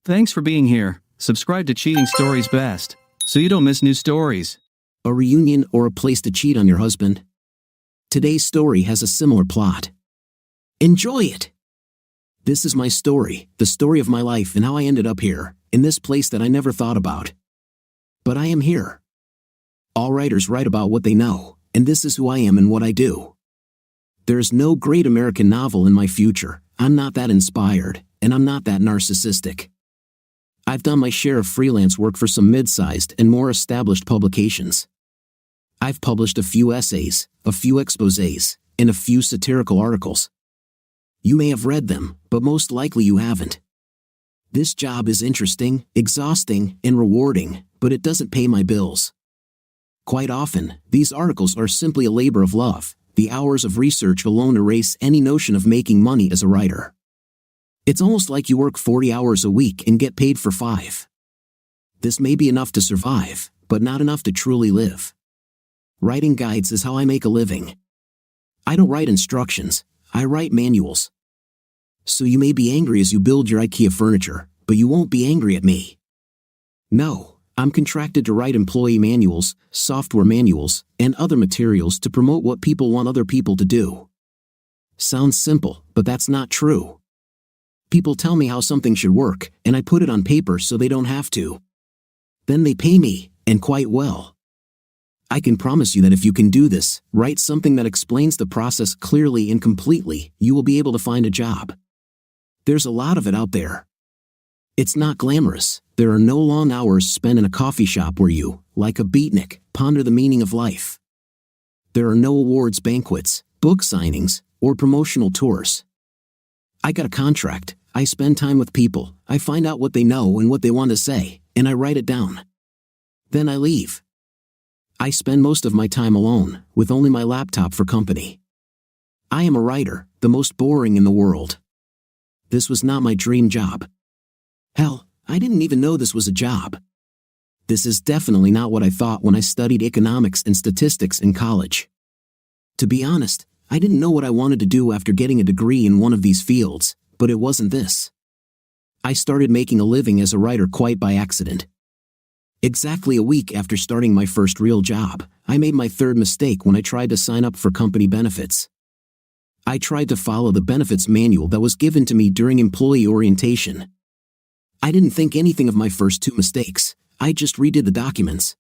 Thanks for being here. Subscribe to Cheating Stories Best, so you don't miss new stories. A reunion or a place to cheat on your husband? Today's story has a similar plot. Enjoy it! This is my story, the story of my life and how I ended up here, in this place that I never thought about. But I am here. All writers write about what they know, and this is who I am and what I do. There is no great American novel in my future. I'm not that inspired, and I'm not that narcissistic. I've done my share of freelance work for some mid-sized and more established publications. I've published a few essays, a few exposés, and a few satirical articles. You may have read them, but most likely you haven't. This job is interesting, exhausting, and rewarding, but it doesn't pay my bills. Quite often, these articles are simply a labor of love. The hours of research alone erase any notion of making money as a writer. It's almost like you work 40 hours a week and get paid for 5. This may be enough to survive, but not enough to truly live. Writing guides is how I make a living. I don't write instructions, I write manuals. So you may be angry as you build your IKEA furniture, but you won't be angry at me. No, I'm contracted to write employee manuals, software manuals, and other materials to promote what people want other people to do. Sounds simple, but that's not true. People tell me how something should work, and I put it on paper so they don't have to. Then they pay me, and quite well. I can promise you that if you can do this, write something that explains the process clearly and completely, you will be able to find a job. There's a lot of it out there. It's not glamorous. There are no long hours spent in a coffee shop where you, like a beatnik, ponder the meaning of life. There are no awards banquets, book signings, or promotional tours. I got a contract, I spend time with people, I find out what they know and what they want to say, and I write it down. Then I leave. I spend most of my time alone, with only my laptop for company. I am a writer, the most boring in the world. This was not my dream job. Hell, I didn't even know this was a job. This is definitely not what I thought when I studied economics and statistics in college. To be honest, I didn't know what I wanted to do after getting a degree in one of these fields, but it wasn't this. I started making a living as a writer quite by accident. Exactly a week after starting my first real job, I made my third mistake when I tried to sign up for company benefits. I tried to follow the benefits manual that was given to me during employee orientation. I didn't think anything of my first 2 mistakes, I just redid the documents.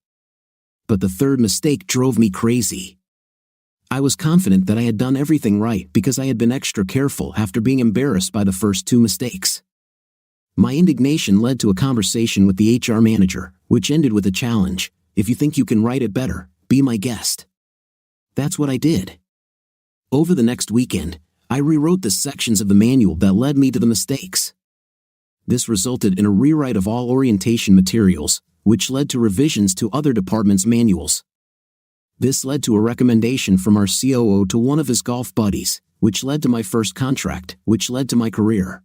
But the third mistake drove me crazy. I was confident that I had done everything right because I had been extra careful after being embarrassed by the first 2 mistakes. My indignation led to a conversation with the HR manager, which ended with a challenge: if you think you can write it better, be my guest. That's what I did. Over the next weekend, I rewrote the sections of the manual that led me to the mistakes. This resulted in a rewrite of all orientation materials, which led to revisions to other departments' manuals. This led to a recommendation from our COO to one of his golf buddies, which led to my first contract, which led to my career.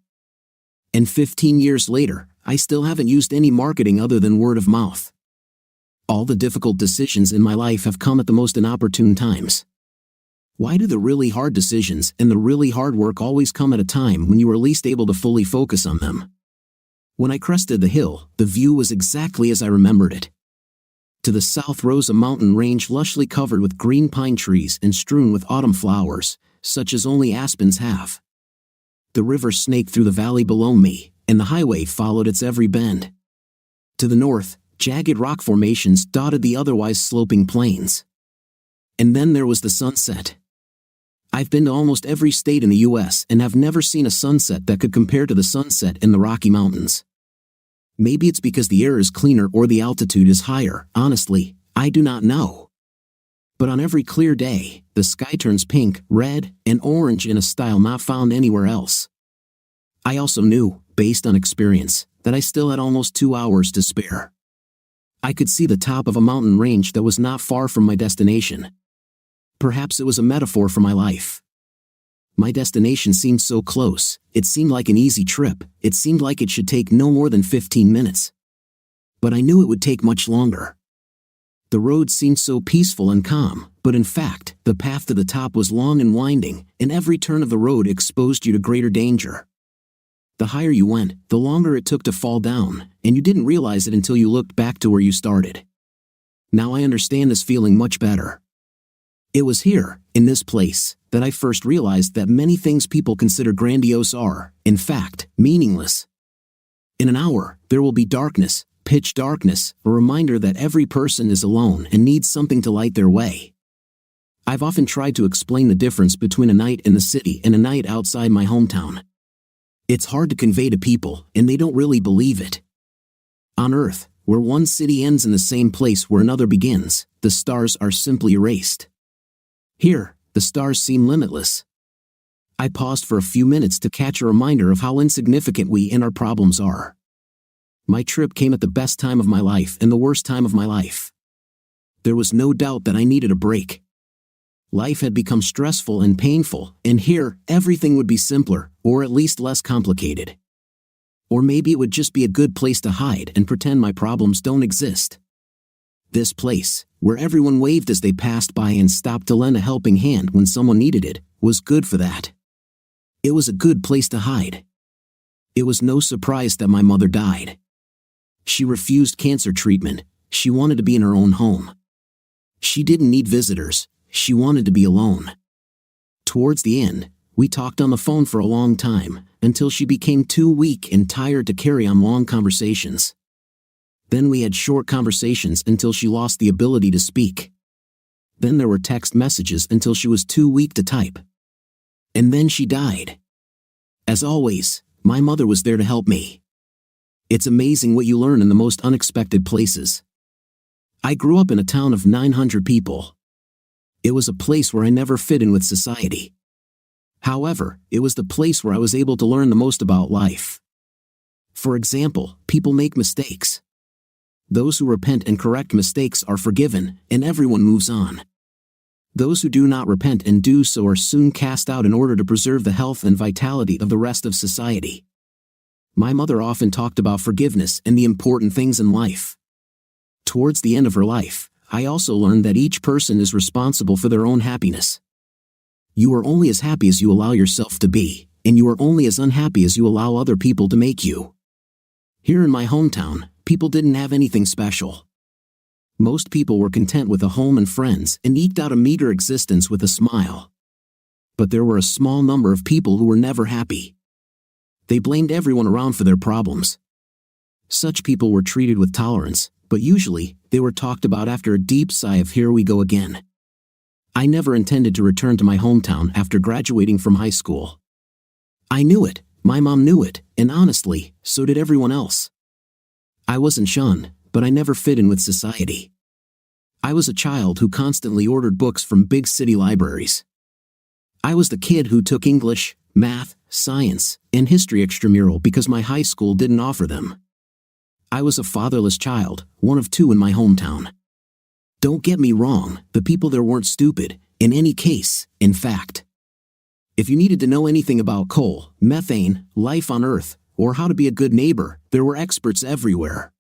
And 15 years later, I still haven't used any marketing other than word of mouth. All the difficult decisions in my life have come at the most inopportune times. Why do the really hard decisions and the really hard work always come at a time when you are least able to fully focus on them? When I crested the hill, the view was exactly as I remembered it. To the south rose a mountain range lushly covered with green pine trees and strewn with autumn flowers, such as only aspens have. The river snaked through the valley below me, and the highway followed its every bend. To the north, jagged rock formations dotted the otherwise sloping plains. And then there was the sunset. I've been to almost every state in the U.S. and have never seen a sunset that could compare to the sunset in the Rocky Mountains. Maybe it's because the air is cleaner or the altitude is higher. Honestly, I do not know. But on every clear day, the sky turns pink, red, and orange in a style not found anywhere else. I also knew, based on experience, that I still had almost 2 hours to spare. I could see the top of a mountain range that was not far from my destination. Perhaps it was a metaphor for my life. My destination seemed so close, it seemed like an easy trip, it seemed like it should take no more than 15 minutes. But I knew it would take much longer. The road seemed so peaceful and calm, but in fact, the path to the top was long and winding, and every turn of the road exposed you to greater danger. The higher you went, the longer it took to fall down, and you didn't realize it until you looked back to where you started. Now I understand this feeling much better. It was here, in this place, that I first realized that many things people consider grandiose are, in fact, meaningless. In an hour, there will be darkness, pitch darkness, a reminder that every person is alone and needs something to light their way. I've often tried to explain the difference between a night in the city and a night outside my hometown. It's hard to convey to people, and they don't really believe it. On Earth, where one city ends in the same place where another begins, the stars are simply erased. Here, the stars seem limitless. I paused for a few minutes to catch a reminder of how insignificant we and our problems are. My trip came at the best time of my life and the worst time of my life. There was no doubt that I needed a break. Life had become stressful and painful, and here, everything would be simpler, or at least less complicated. Or maybe it would just be a good place to hide and pretend my problems don't exist. This place, where everyone waved as they passed by and stopped to lend a helping hand when someone needed it, was good for that. It was a good place to hide. It was no surprise that my mother died. She refused cancer treatment. She wanted to be in her own home. She didn't need visitors. She wanted to be alone. Towards the end, we talked on the phone for a long time, until she became too weak and tired to carry on long conversations. Then we had short conversations until she lost the ability to speak. Then there were text messages until she was too weak to type. And then she died. As always, my mother was there to help me. It's amazing what you learn in the most unexpected places. I grew up in a town of 900 people. It was a place where I never fit in with society. However, it was the place where I was able to learn the most about life. For example, people make mistakes. Those who repent and correct mistakes are forgiven, and everyone moves on. Those who do not repent and do so are soon cast out in order to preserve the health and vitality of the rest of society. My mother often talked about forgiveness and the important things in life. Towards the end of her life, I also learned that each person is responsible for their own happiness. You are only as happy as you allow yourself to be, and you are only as unhappy as you allow other people to make you. Here in my hometown, people didn't have anything special. Most people were content with a home and friends and eked out a meager existence with a smile. But there were a small number of people who were never happy. They blamed everyone around for their problems. Such people were treated with tolerance, but usually, they were talked about after a deep sigh of "here we go again." I never intended to return to my hometown after graduating from high school. I knew it, my mom knew it, and honestly, so did everyone else. I wasn't shunned, but I never fit in with society. I was a child who constantly ordered books from big city libraries. I was the kid who took English, math, science, and history extramural because my high school didn't offer them. I was a fatherless child, one of two in my hometown. Don't get me wrong, the people there weren't stupid, in any case, in fact. If you needed to know anything about coal, methane, life on Earth, or how to be a good neighbor, there were experts everywhere.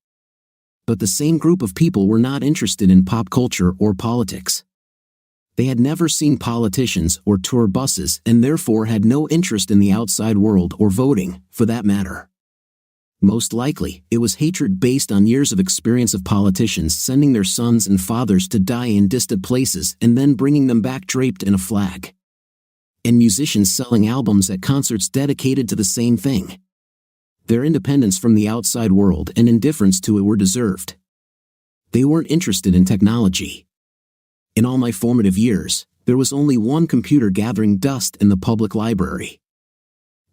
But the same group of people were not interested in pop culture or politics. They had never seen politicians or tour buses and therefore had no interest in the outside world or voting, for that matter. Most likely, it was hatred based on years of experience of politicians sending their sons and fathers to die in distant places and then bringing them back draped in a flag. And musicians selling albums at concerts dedicated to the same thing. Their independence from the outside world and indifference to it were deserved. They weren't interested in technology. In all my formative years, there was only one computer gathering dust in the public library.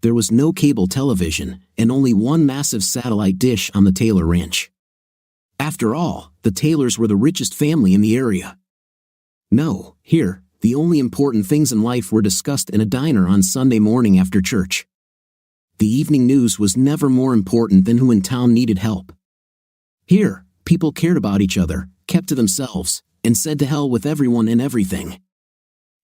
There was no cable television, and only one massive satellite dish on the Taylor Ranch. After all, the Taylors were the richest family in the area. No, here, the only important things in life were discussed in a diner on Sunday morning after church. The evening news was never more important than who in town needed help. Here, people cared about each other, kept to themselves, and said to hell with everyone and everything.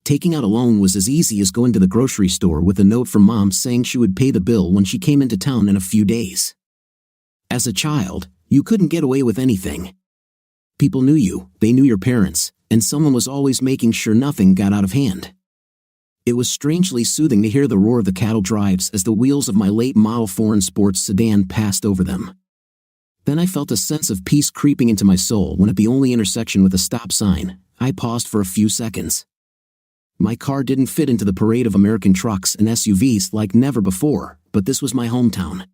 Taking out a loan was as easy as going to the grocery store with a note from mom saying she would pay the bill when she came into town in a few days. As a child, you couldn't get away with anything. People knew you, they knew your parents, and someone was always making sure nothing got out of hand. It was strangely soothing to hear the roar of the cattle drives as the wheels of my late-model foreign sports sedan passed over them. Then I felt a sense of peace creeping into my soul when at the only intersection with a stop sign, I paused for a few seconds. My car didn't fit into the parade of American trucks and SUVs like never before, but this was my hometown.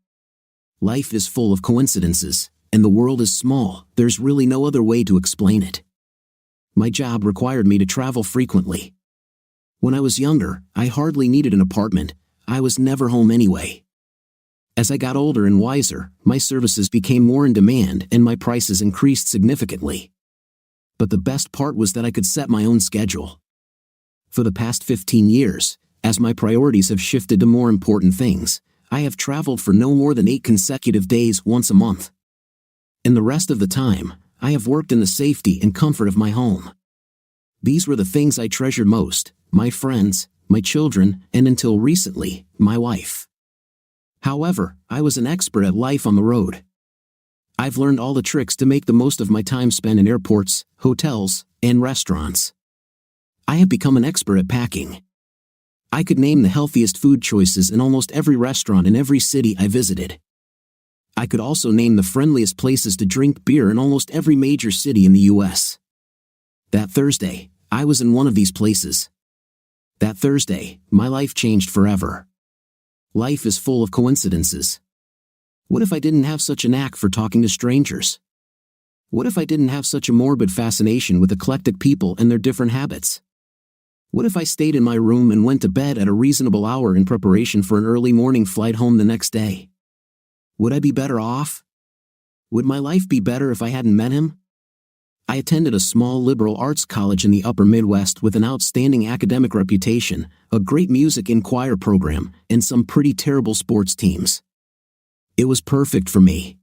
Life is full of coincidences, and the world is small. There's really no other way to explain it. My job required me to travel frequently. When I was younger, I hardly needed an apartment. I was never home anyway. As I got older and wiser, my services became more in demand and my prices increased significantly. But the best part was that I could set my own schedule. For the past 15 years, as my priorities have shifted to more important things, I have traveled for no more than 8 consecutive days once a month. And the rest of the time, I have worked in the safety and comfort of my home. These were the things I treasured most: my friends, my children, and until recently, my wife. However, I was an expert at life on the road. I've learned all the tricks to make the most of my time spent in airports, hotels, and restaurants. I have become an expert at packing. I could name the healthiest food choices in almost every restaurant in every city I visited. I could also name the friendliest places to drink beer in almost every major city in the US. That Thursday, I was in one of these places. That Thursday, my life changed forever. Life is full of coincidences. What if I didn't have such a knack for talking to strangers? What if I didn't have such a morbid fascination with eclectic people and their different habits? What if I stayed in my room and went to bed at a reasonable hour in preparation for an early morning flight home the next day? Would I be better off? Would my life be better if I hadn't met him? I attended a small liberal arts college in the upper Midwest with an outstanding academic reputation, a great music and choir program, and some pretty terrible sports teams. It was perfect for me.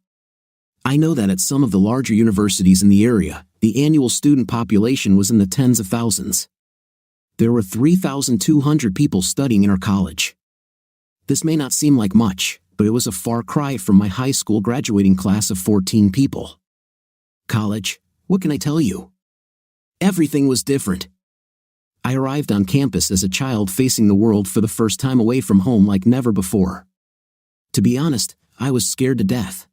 I know that at some of the larger universities in the area, the annual student population was in the tens of thousands. There were 3,200 people studying in our college. This may not seem like much, but it was a far cry from my high school graduating class of 14 people. College, what can I tell you? Everything was different. I arrived on campus as a child facing the world for the first time away from home like never before. To be honest, I was scared to death.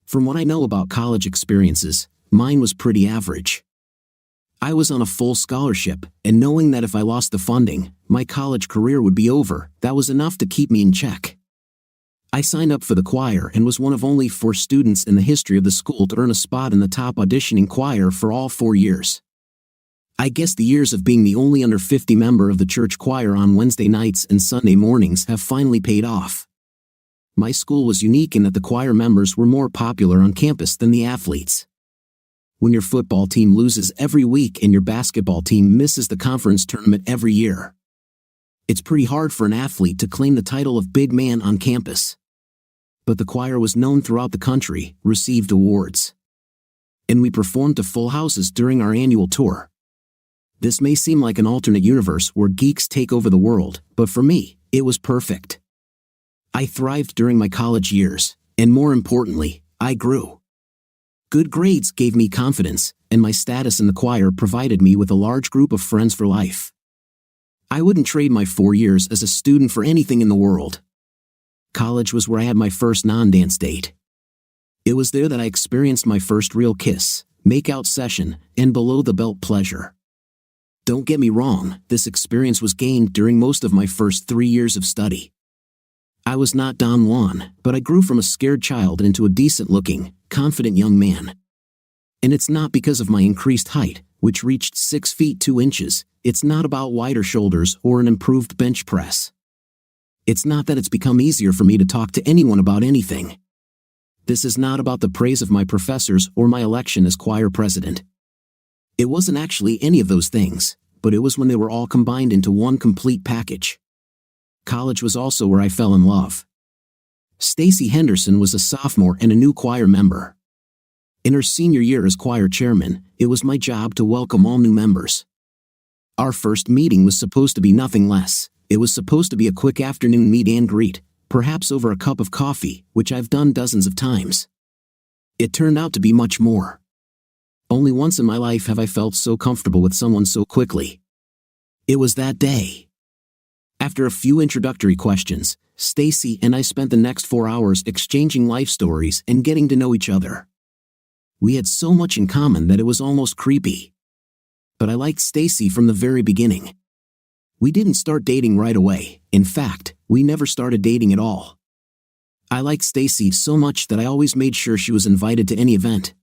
From what I know about college experiences, mine was pretty average. I was on a full scholarship, and knowing that if I lost the funding, my college career would be over, that was enough to keep me in check. I signed up for the choir and was one of only 4 students in the history of the school to earn a spot in the top auditioning choir for all 4 years. I guess the years of being the only under 50 member of the church choir on Wednesday nights and Sunday mornings have finally paid off. My school was unique in that the choir members were more popular on campus than the athletes. When your football team loses every week and your basketball team misses the conference tournament every year, it's pretty hard for an athlete to claim the title of big man on campus. But the choir was known throughout the country, received awards. And we performed to full houses during our annual tour. This may seem like an alternate universe where geeks take over the world, but for me, it was perfect. I thrived during my college years, and more importantly, I grew. Good grades gave me confidence, and my status in the choir provided me with a large group of friends for life. I wouldn't trade my 4 years as a student for anything in the world. College was where I had my first non-dance date. It was there that I experienced my first real kiss, make-out session, and below-the-belt pleasure. Don't get me wrong, this experience was gained during most of my first 3 years of study. I was not Don Juan, but I grew from a scared child into a decent-looking, confident young man. And it's not because of my increased height, which reached 6 feet 2 inches, it's not about wider shoulders or an improved bench press. It's not that it's become easier for me to talk to anyone about anything. This is not about the praise of my professors or my election as choir president. It wasn't actually any of those things, but it was when they were all combined into one complete package. College was also where I fell in love. Stacy Henderson was a sophomore and a new choir member. In her senior year as choir chairman, it was my job to welcome all new members. Our first meeting was supposed to be nothing less. It was supposed to be a quick afternoon meet and greet, perhaps over a cup of coffee, which I've done dozens of times. It turned out to be much more. Only once in my life have I felt so comfortable with someone so quickly. It was that day. After a few introductory questions, Stacy and I spent the next 4 hours exchanging life stories and getting to know each other. We had so much in common that it was almost creepy. But I liked Stacy from the very beginning. We didn't start dating right away. In fact, we never started dating at all. I liked Stacy so much that I always made sure she was invited to any event.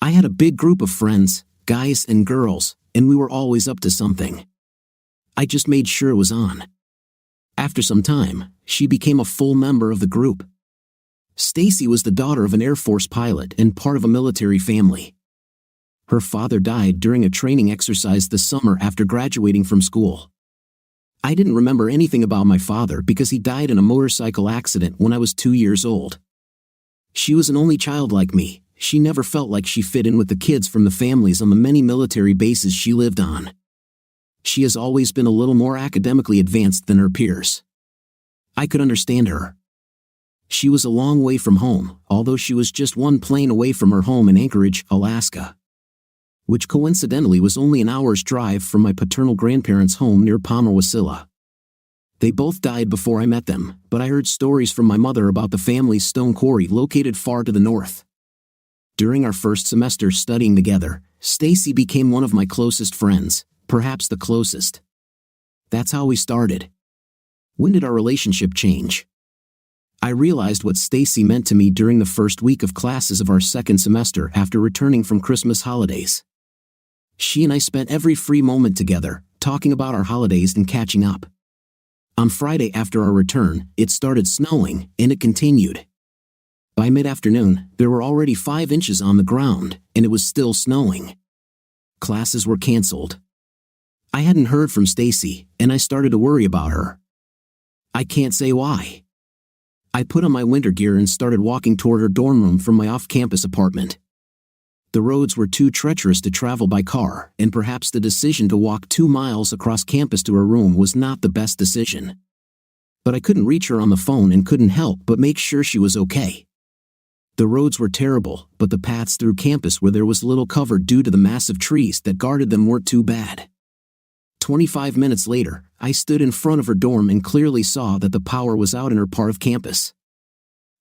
I had a big group of friends, guys and girls, and we were always up to something. I just made sure it was on. After some time, she became a full member of the group. Stacy was the daughter of an Air Force pilot and part of a military family. Her father died during a training exercise the summer after graduating from school. I didn't remember anything about my father because he died in a motorcycle accident when I was 2 years old. She was an only child like me. She never felt like she fit in with the kids from the families on the many military bases she lived on. She has always been a little more academically advanced than her peers. I could understand her. She was a long way from home, although she was just one plane away from her home in Anchorage, Alaska, which coincidentally was only an hour's drive from my paternal grandparents' home near Palmer, Wasilla. They both died before I met them, but I heard stories from my mother about the family's stone quarry located far to the north. During our first semester studying together, Stacy became one of my closest friends, perhaps the closest. That's how we started. When did our relationship change? I realized what Stacy meant to me during the first week of classes of our second semester after returning from Christmas holidays. She and I spent every free moment together, talking about our holidays and catching up. On Friday after our return, it started snowing, and it continued. By mid-afternoon, there were already 5 inches on the ground, and it was still snowing. Classes were canceled. I hadn't heard from Stacy, and I started to worry about her. I can't say why. I put on my winter gear and started walking toward her dorm room from my off-campus apartment. The roads were too treacherous to travel by car, and perhaps the decision to walk 2 miles across campus to her room was not the best decision. But I couldn't reach her on the phone and couldn't help but make sure she was okay. The roads were terrible, but the paths through campus where there was little cover due to the massive trees that guarded them weren't too bad. 25 minutes later, I stood in front of her dorm and clearly saw that the power was out in her part of campus.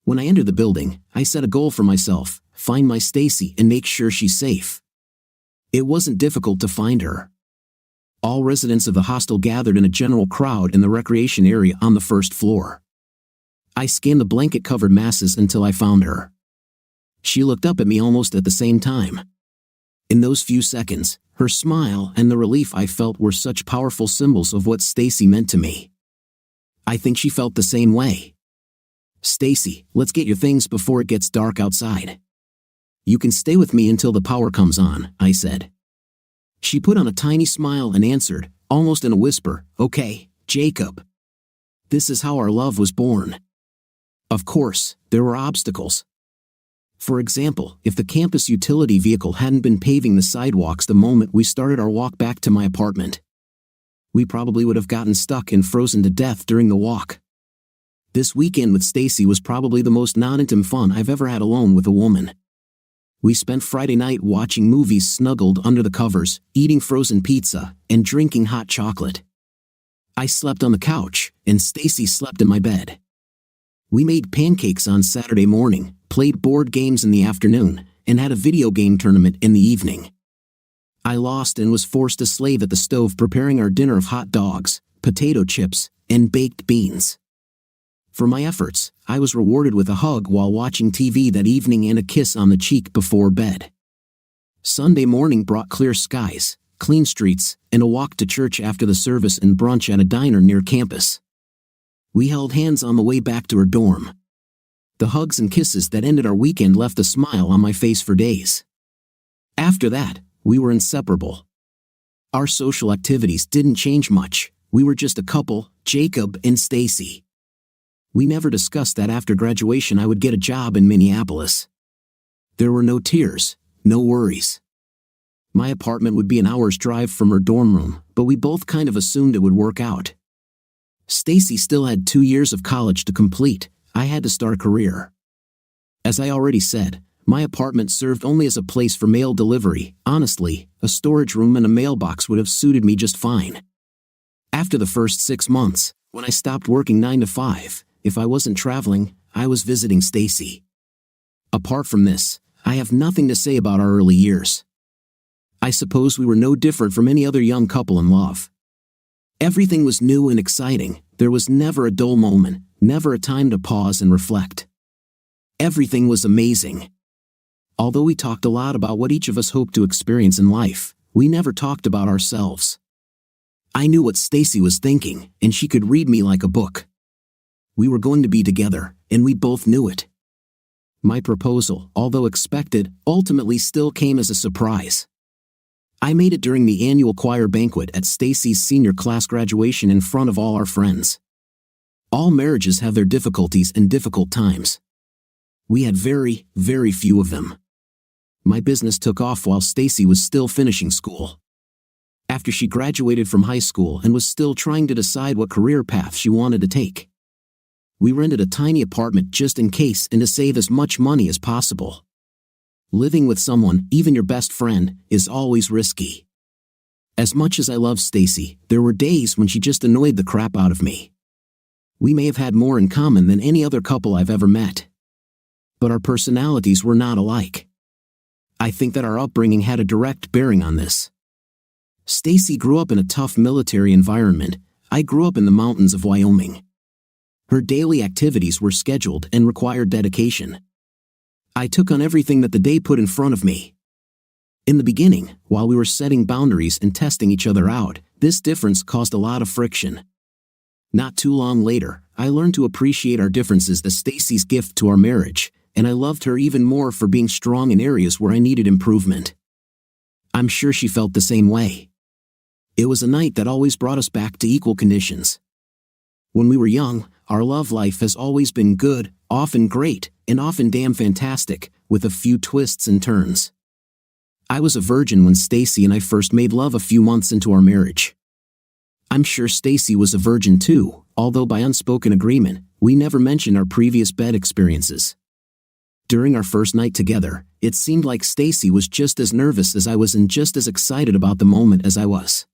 When I entered the building, I set a goal for myself: find my Stacy and make sure she's safe. It wasn't difficult to find her. All residents of the hostel gathered in a general crowd in the recreation area on the first floor. I scanned the blanket-covered masses until I found her. She looked up at me almost at the same time. In those few seconds, her smile and the relief I felt were such powerful symbols of what Stacy meant to me. I think she felt the same way. "Stacy, let's get your things before it gets dark outside. You can stay with me until the power comes on," I said. She put on a tiny smile and answered, almost in a whisper, "Okay, Jacob." This is how our love was born. Of course, there were obstacles. For example, if the campus utility vehicle hadn't been paving the sidewalks the moment we started our walk back to my apartment, we probably would have gotten stuck and frozen to death during the walk. This weekend with Stacy was probably the most non-intimate fun I've ever had alone with a woman. We spent Friday night watching movies snuggled under the covers, eating frozen pizza, and drinking hot chocolate. I slept on the couch, and Stacy slept in my bed. We made pancakes on Saturday morning, played board games in the afternoon, and had a video game tournament in the evening. I lost and was forced to slave at the stove preparing our dinner of hot dogs, potato chips, and baked beans. For my efforts, I was rewarded with a hug while watching TV that evening and a kiss on the cheek before bed. Sunday morning brought clear skies, clean streets, and a walk to church after the service and brunch at a diner near campus. We held hands on the way back to her dorm. The hugs and kisses that ended our weekend left a smile on my face for days. After that, we were inseparable. Our social activities didn't change much. We were just a couple, Jacob and Stacy. We never discussed that after graduation I would get a job in Minneapolis. There were no tears, no worries. My apartment would be an hour's drive from her dorm room, but we both kind of assumed it would work out. Stacy still had 2 years of college to complete. I had to start a career. As I already said, my apartment served only as a place for mail delivery. Honestly, a storage room and a mailbox would have suited me just fine. After the first 6 months, when I stopped working 9 to 5, if I wasn't traveling, I was visiting Stacy. Apart from this, I have nothing to say about our early years. I suppose we were no different from any other young couple in love. Everything was new and exciting. There was never a dull moment, never a time to pause and reflect. Everything was amazing. Although we talked a lot about what each of us hoped to experience in life, we never talked about ourselves. I knew what Stacy was thinking, and she could read me like a book. We were going to be together, and we both knew it. My proposal, although expected, ultimately still came as a surprise. I made it during the annual choir banquet at Stacy's senior class graduation in front of all our friends. All marriages have their difficulties and difficult times. We had very, very few of them. My business took off while Stacy was still finishing school. After she graduated from high school and was still trying to decide what career path she wanted to take. We rented a tiny apartment just in case and to save as much money as possible. Living with someone, even your best friend, is always risky. As much as I love Stacy, there were days when she just annoyed the crap out of me. We may have had more in common than any other couple I've ever met. But our personalities were not alike. I think that our upbringing had a direct bearing on this. Stacy grew up in a tough military environment. I grew up in the mountains of Wyoming. Her daily activities were scheduled and required dedication. I took on everything that the day put in front of me. In the beginning, while we were setting boundaries and testing each other out, this difference caused a lot of friction. Not too long later, I learned to appreciate our differences as Stacy's gift to our marriage, and I loved her even more for being strong in areas where I needed improvement. I'm sure she felt the same way. It was a night that always brought us back to equal conditions. When we were young, our love life has always been good, often great, and often damn fantastic, with a few twists and turns. I was a virgin when Stacy and I first made love a few months into our marriage. I'm sure Stacy was a virgin too, although by unspoken agreement, we never mentioned our previous bed experiences. During our first night together, it seemed like Stacy was just as nervous as I was and just as excited about the moment as I was.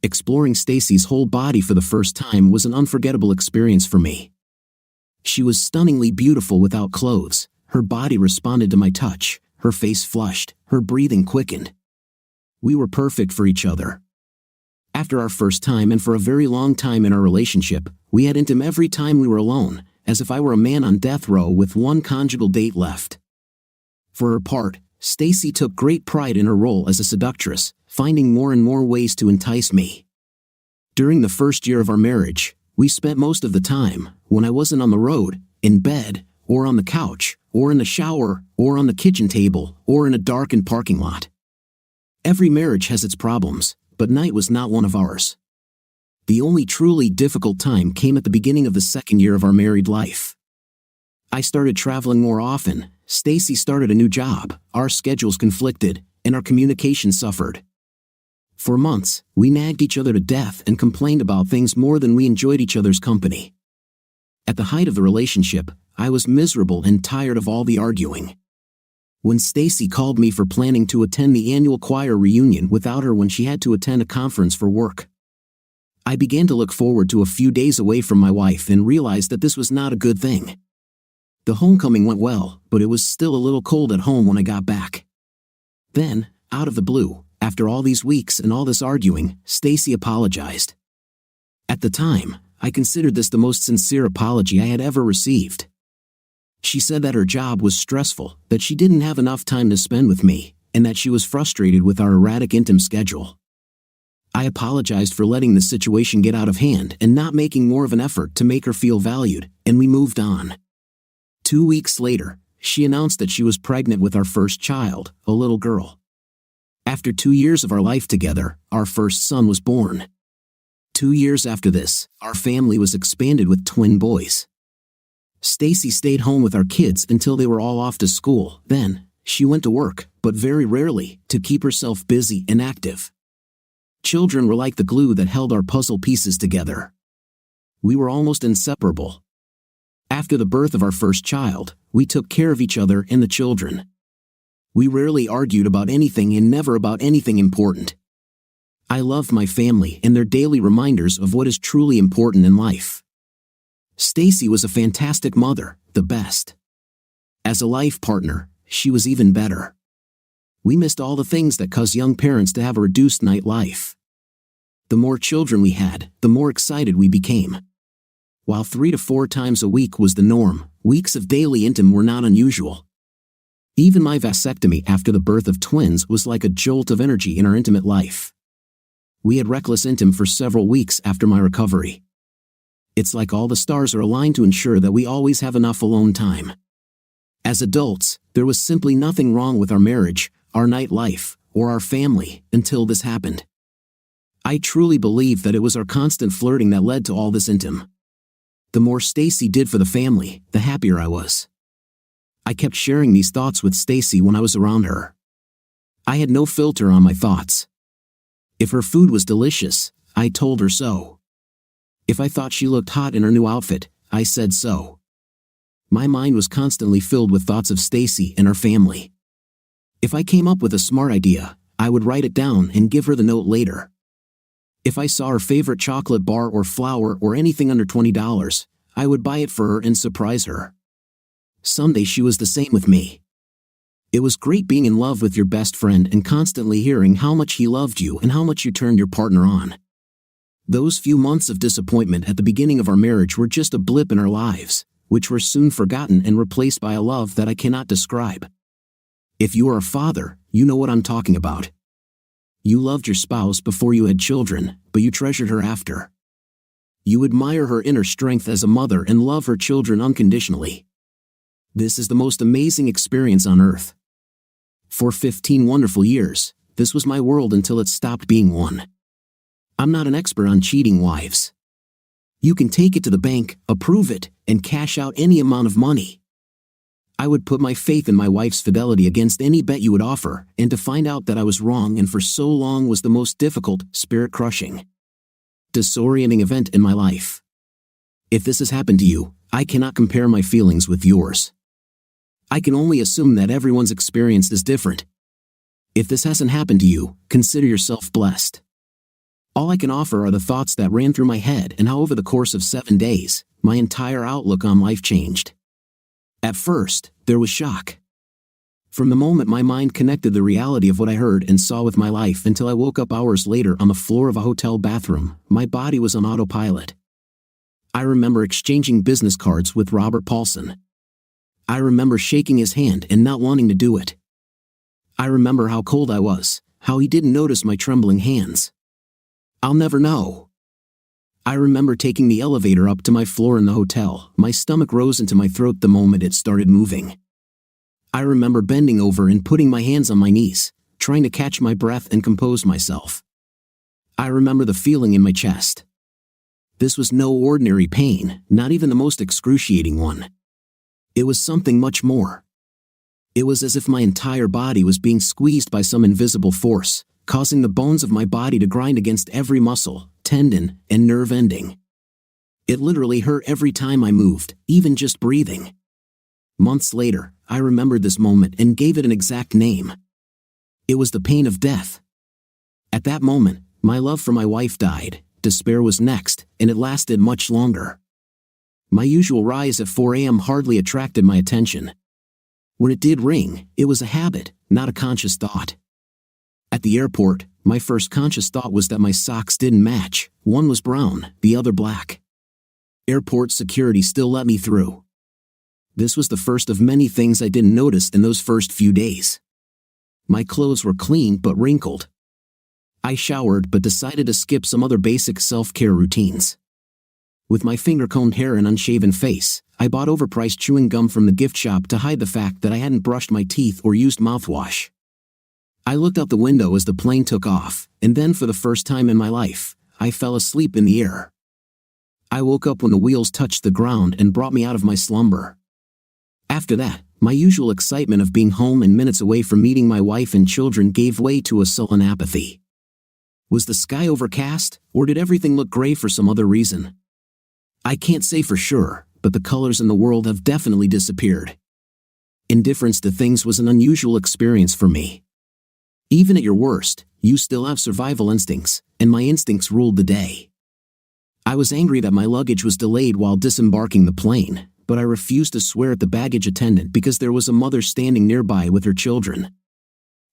Exploring Stacy's whole body for the first time was an unforgettable experience for me. She was stunningly beautiful without clothes. Her body responded to my touch, her face flushed, her breathing quickened. We were perfect for each other. After our first time and for a very long time in our relationship, we had intim every time we were alone, as if I were a man on death row with one conjugal date left. For her part, Stacy took great pride in her role as a seductress, finding more and more ways to entice me. During the first year of our marriage, we spent most of the time, when I wasn't on the road, in bed, or on the couch, or in the shower, or on the kitchen table, or in a darkened parking lot. Every marriage has its problems, but night was not one of ours. The only truly difficult time came at the beginning of the second year of our married life. I started traveling more often, Stacy started a new job, our schedules conflicted, and our communication suffered. For months, we nagged each other to death and complained about things more than we enjoyed each other's company. At the height of the relationship, I was miserable and tired of all the arguing. When Stacy called me for planning to attend the annual choir reunion without her when she had to attend a conference for work, I began to look forward to a few days away from my wife and realized that this was not a good thing. The homecoming went well, but it was still a little cold at home when I got back. Then, out of the blue, after all these weeks and all this arguing, Stacy apologized. At the time, I considered this the most sincere apology I had ever received. She said that her job was stressful, that she didn't have enough time to spend with me, and that she was frustrated with our erratic intimate schedule. I apologized for letting the situation get out of hand and not making more of an effort to make her feel valued, and we moved on. 2 weeks later, she announced that she was pregnant with our first child, a little girl. After 2 years of our life together, our first son was born. 2 years after this, our family was expanded with twin boys. Stacy stayed home with our kids until they were all off to school. Then, she went to work, but very rarely, to keep herself busy and active. Children were like the glue that held our puzzle pieces together. We were almost inseparable. After the birth of our first child, we took care of each other and the children. We rarely argued about anything and never about anything important. I loved my family and their daily reminders of what is truly important in life. Stacy was a fantastic mother, the best. As a life partner, she was even better. We missed all the things that cause young parents to have a reduced night life. The more children we had, the more excited we became. While 3 to 4 times a week was the norm, weeks of daily intim were not unusual. Even my vasectomy after the birth of twins was like a jolt of energy in our intimate life. We had reckless intim for several weeks after my recovery. It's like all the stars are aligned to ensure that we always have enough alone time. As adults, there was simply nothing wrong with our marriage, our night life, or our family, until this happened. I truly believe that it was our constant flirting that led to all this intim. The more Stacy did for the family, the happier I was. I kept sharing these thoughts with Stacy when I was around her. I had no filter on my thoughts. If her food was delicious, I told her so. If I thought she looked hot in her new outfit, I said so. My mind was constantly filled with thoughts of Stacy and her family. If I came up with a smart idea, I would write it down and give her the note later. If I saw her favorite chocolate bar or flower or anything under $20, I would buy it for her and surprise her. Someday she was the same with me. It was great being in love with your best friend and constantly hearing how much he loved you and how much you turned your partner on. Those few months of disappointment at the beginning of our marriage were just a blip in our lives, which were soon forgotten and replaced by a love that I cannot describe. If you are a father, you know what I'm talking about. You loved your spouse before you had children, but you treasured her after. You admire her inner strength as a mother and love her children unconditionally. This is the most amazing experience on earth. For 15 wonderful years, this was my world until it stopped being one. I'm not an expert on cheating wives. You can take it to the bank, approve it, and cash out any amount of money. I would put my faith in my wife's fidelity against any bet you would offer, and to find out that I was wrong and for so long was the most difficult, spirit-crushing, disorienting event in my life. If this has happened to you, I cannot compare my feelings with yours. I can only assume that everyone's experience is different. If this hasn't happened to you, consider yourself blessed. All I can offer are the thoughts that ran through my head and how over the course of 7 days, my entire outlook on life changed. At first, there was shock. From the moment my mind connected the reality of what I heard and saw with my life until I woke up hours later on the floor of a hotel bathroom, my body was on autopilot. I remember exchanging business cards with Robert Paulson. I remember shaking his hand and not wanting to do it. I remember how cold I was, how he didn't notice my trembling hands. I'll never know. I remember taking the elevator up to my floor in the hotel. My stomach rose into my throat the moment it started moving. I remember bending over and putting my hands on my knees, trying to catch my breath and compose myself. I remember the feeling in my chest. This was no ordinary pain, not even the most excruciating one. It was something much more. It was as if my entire body was being squeezed by some invisible force, causing the bones of my body to grind against every muscle, tendon, and nerve ending. It literally hurt every time I moved, even just breathing. Months later, I remembered this moment and gave it an exact name. It was the pain of death. At that moment, my love for my wife died, despair was next, and it lasted much longer. My usual rise at 4 a.m. hardly attracted my attention. When it did ring, it was a habit, not a conscious thought. At the airport, my first conscious thought was that my socks didn't match, one was brown, the other black. Airport security still let me through. This was the first of many things I didn't notice in those first few days. My clothes were clean but wrinkled. I showered but decided to skip some other basic self-care routines. With my finger-combed hair and unshaven face, I bought overpriced chewing gum from the gift shop to hide the fact that I hadn't brushed my teeth or used mouthwash. I looked out the window as the plane took off, and then for the first time in my life, I fell asleep in the air. I woke up when the wheels touched the ground and brought me out of my slumber. After that, my usual excitement of being home and minutes away from meeting my wife and children gave way to a sullen apathy. Was the sky overcast, or did everything look gray for some other reason? I can't say for sure, but the colors in the world have definitely disappeared. Indifference to things was an unusual experience for me. Even at your worst, you still have survival instincts, and my instincts ruled the day. I was angry that my luggage was delayed while disembarking the plane, but I refused to swear at the baggage attendant because there was a mother standing nearby with her children.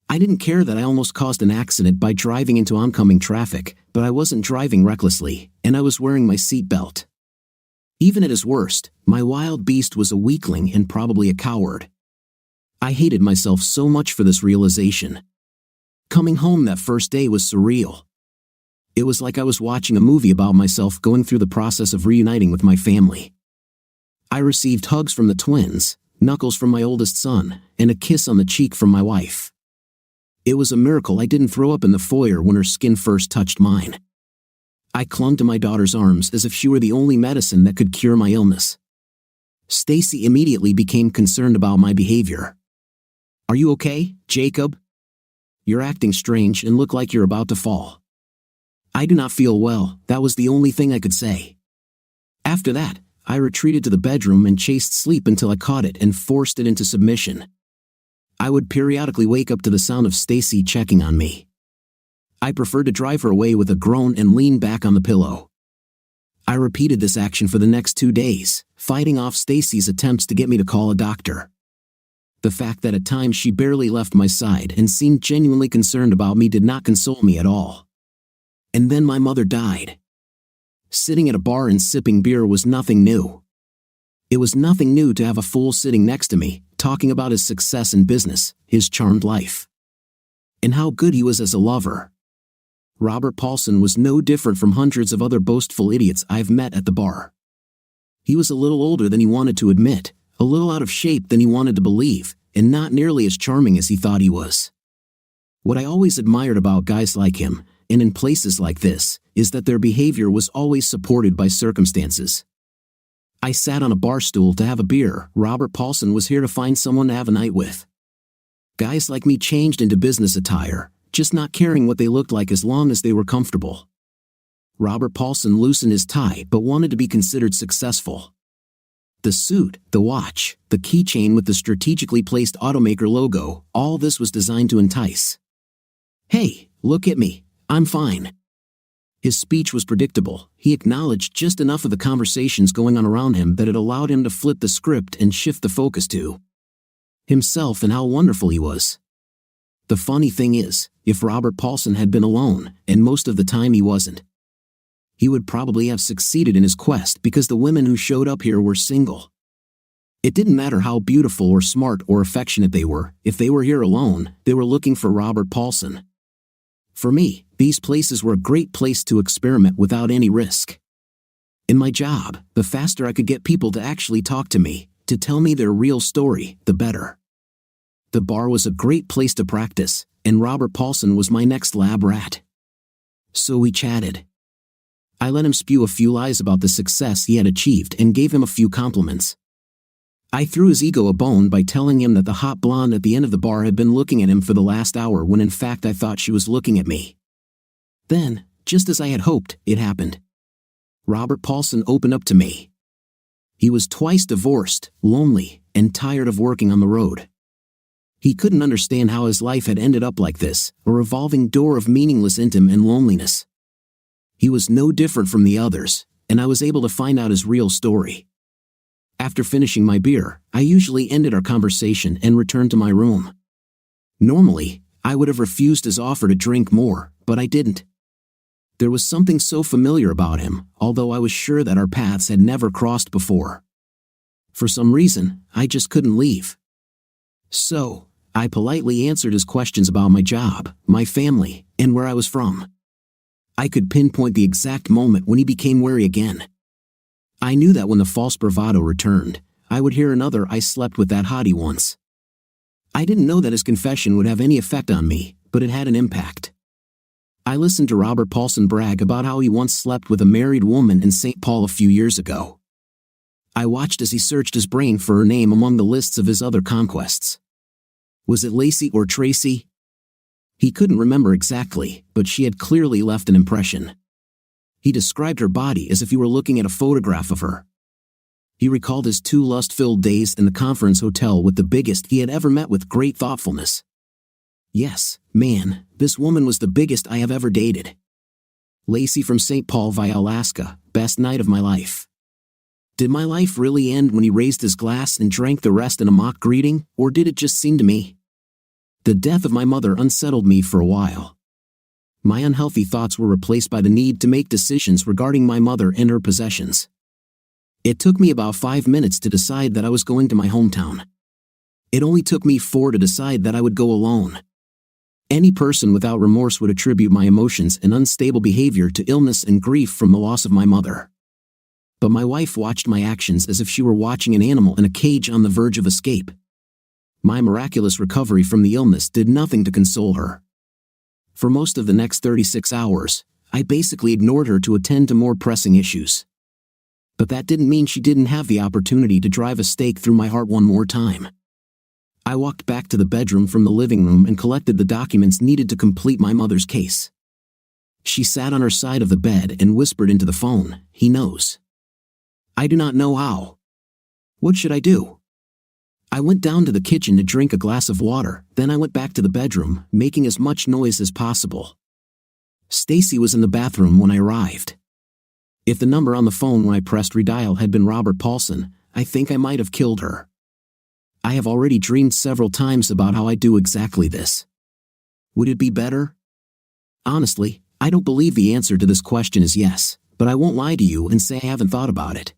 I didn't care that I almost caused an accident by driving into oncoming traffic, but I wasn't driving recklessly, and I was wearing my seatbelt. Even at his worst, my wild beast was a weakling and probably a coward. I hated myself so much for this realization. Coming home that first day was surreal. It was like I was watching a movie about myself going through the process of reuniting with my family. I received hugs from the twins, knuckles from my oldest son, and a kiss on the cheek from my wife. It was a miracle I didn't throw up in the foyer when her skin first touched mine. I clung to my daughter's arms as if she were the only medicine that could cure my illness. Stacy immediately became concerned about my behavior. "Are you okay, Jacob? You're acting strange and look like you're about to fall." "I do not feel well," that was the only thing I could say. After that, I retreated to the bedroom and chased sleep until I caught it and forced it into submission. I would periodically wake up to the sound of Stacy checking on me. I preferred to drive her away with a groan and lean back on the pillow. I repeated this action for the next 2 days, fighting off Stacy's attempts to get me to call a doctor. The fact that at times she barely left my side and seemed genuinely concerned about me did not console me at all. And then my mother died. Sitting at a bar and sipping beer was nothing new. It was nothing new to have a fool sitting next to me, talking about his success in business, his charmed life, and how good he was as a lover. Robert Paulson was no different from hundreds of other boastful idiots I've met at the bar. He was a little older than he wanted to admit, a little out of shape than he wanted to believe, and not nearly as charming as he thought he was. What I always admired about guys like him, and in places like this, is that their behavior was always supported by circumstances. I sat on a bar stool to have a beer. Robert Paulson was here to find someone to have a night with. Guys like me changed into business attire, just not caring what they looked like as long as they were comfortable. Robert Paulson loosened his tie but wanted to be considered successful. The suit, the watch, the keychain with the strategically placed automaker logo, all this was designed to entice. "Hey, look at me, I'm fine." His speech was predictable. He acknowledged just enough of the conversations going on around him that it allowed him to flip the script and shift the focus to himself and how wonderful he was. The funny thing is, if Robert Paulson had been alone, and most of the time he wasn't, he would probably have succeeded in his quest because the women who showed up here were single. It didn't matter how beautiful or smart or affectionate they were, if they were here alone, they were looking for Robert Paulson. For me, these places were a great place to experiment without any risk. In my job, the faster I could get people to actually talk to me, to tell me their real story, the better. The bar was a great place to practice, and Robert Paulson was my next lab rat. So we chatted. I let him spew a few lies about the success he had achieved and gave him a few compliments. I threw his ego a bone by telling him that the hot blonde at the end of the bar had been looking at him for the last hour when in fact I thought she was looking at me. Then, just as I had hoped, it happened. Robert Paulson opened up to me. He was twice divorced, lonely, and tired of working on the road. He couldn't understand how his life had ended up like this, a revolving door of meaningless intimacy and loneliness. He was no different from the others, and I was able to find out his real story. After finishing my beer, I usually ended our conversation and returned to my room. Normally, I would have refused his offer to drink more, but I didn't. There was something so familiar about him, although I was sure that our paths had never crossed before. For some reason, I just couldn't leave. So, I politely answered his questions about my job, my family, and where I was from. I could pinpoint the exact moment when he became wary again. I knew that when the false bravado returned, I would hear another "I slept with that hottie once." I didn't know that his confession would have any effect on me, but it had an impact. I listened to Robert Paulson brag about how he once slept with a married woman in St. Paul a few years ago. I watched as he searched his brain for her name among the lists of his other conquests. Was it Lacey or Tracy? He couldn't remember exactly, but she had clearly left an impression. He described her body as if he were looking at a photograph of her. He recalled his 2 lust-filled days in the conference hotel with the biggest he had ever met with great thoughtfulness. Yes, man, this woman was the biggest I have ever dated. Lacey from St. Paul via Alaska, best night of my life. Did my life really end when he raised his glass and drank the rest in a mock greeting, or did it just seem to me? The death of my mother unsettled me for a while. My unhealthy thoughts were replaced by the need to make decisions regarding my mother and her possessions. It took me about 5 minutes to decide that I was going to my hometown. It only took me 4 to decide that I would go alone. Any person without remorse would attribute my emotions and unstable behavior to illness and grief from the loss of my mother. But my wife watched my actions as if she were watching an animal in a cage on the verge of escape. My miraculous recovery from the illness did nothing to console her. For most of the next 36 hours, I basically ignored her to attend to more pressing issues. But that didn't mean she didn't have the opportunity to drive a stake through my heart one more time. I walked back to the bedroom from the living room and collected the documents needed to complete my mother's case. She sat on her side of the bed and whispered into the phone, "He knows." I do not know how. What should I do? I went down to the kitchen to drink a glass of water, then I went back to the bedroom, making as much noise as possible. Stacy was in the bathroom when I arrived. If the number on the phone when I pressed redial had been Robert Paulson, I think I might have killed her. I have already dreamed several times about how I do exactly this. Would it be better? Honestly, I don't believe the answer to this question is yes, but I won't lie to you and say I haven't thought about it.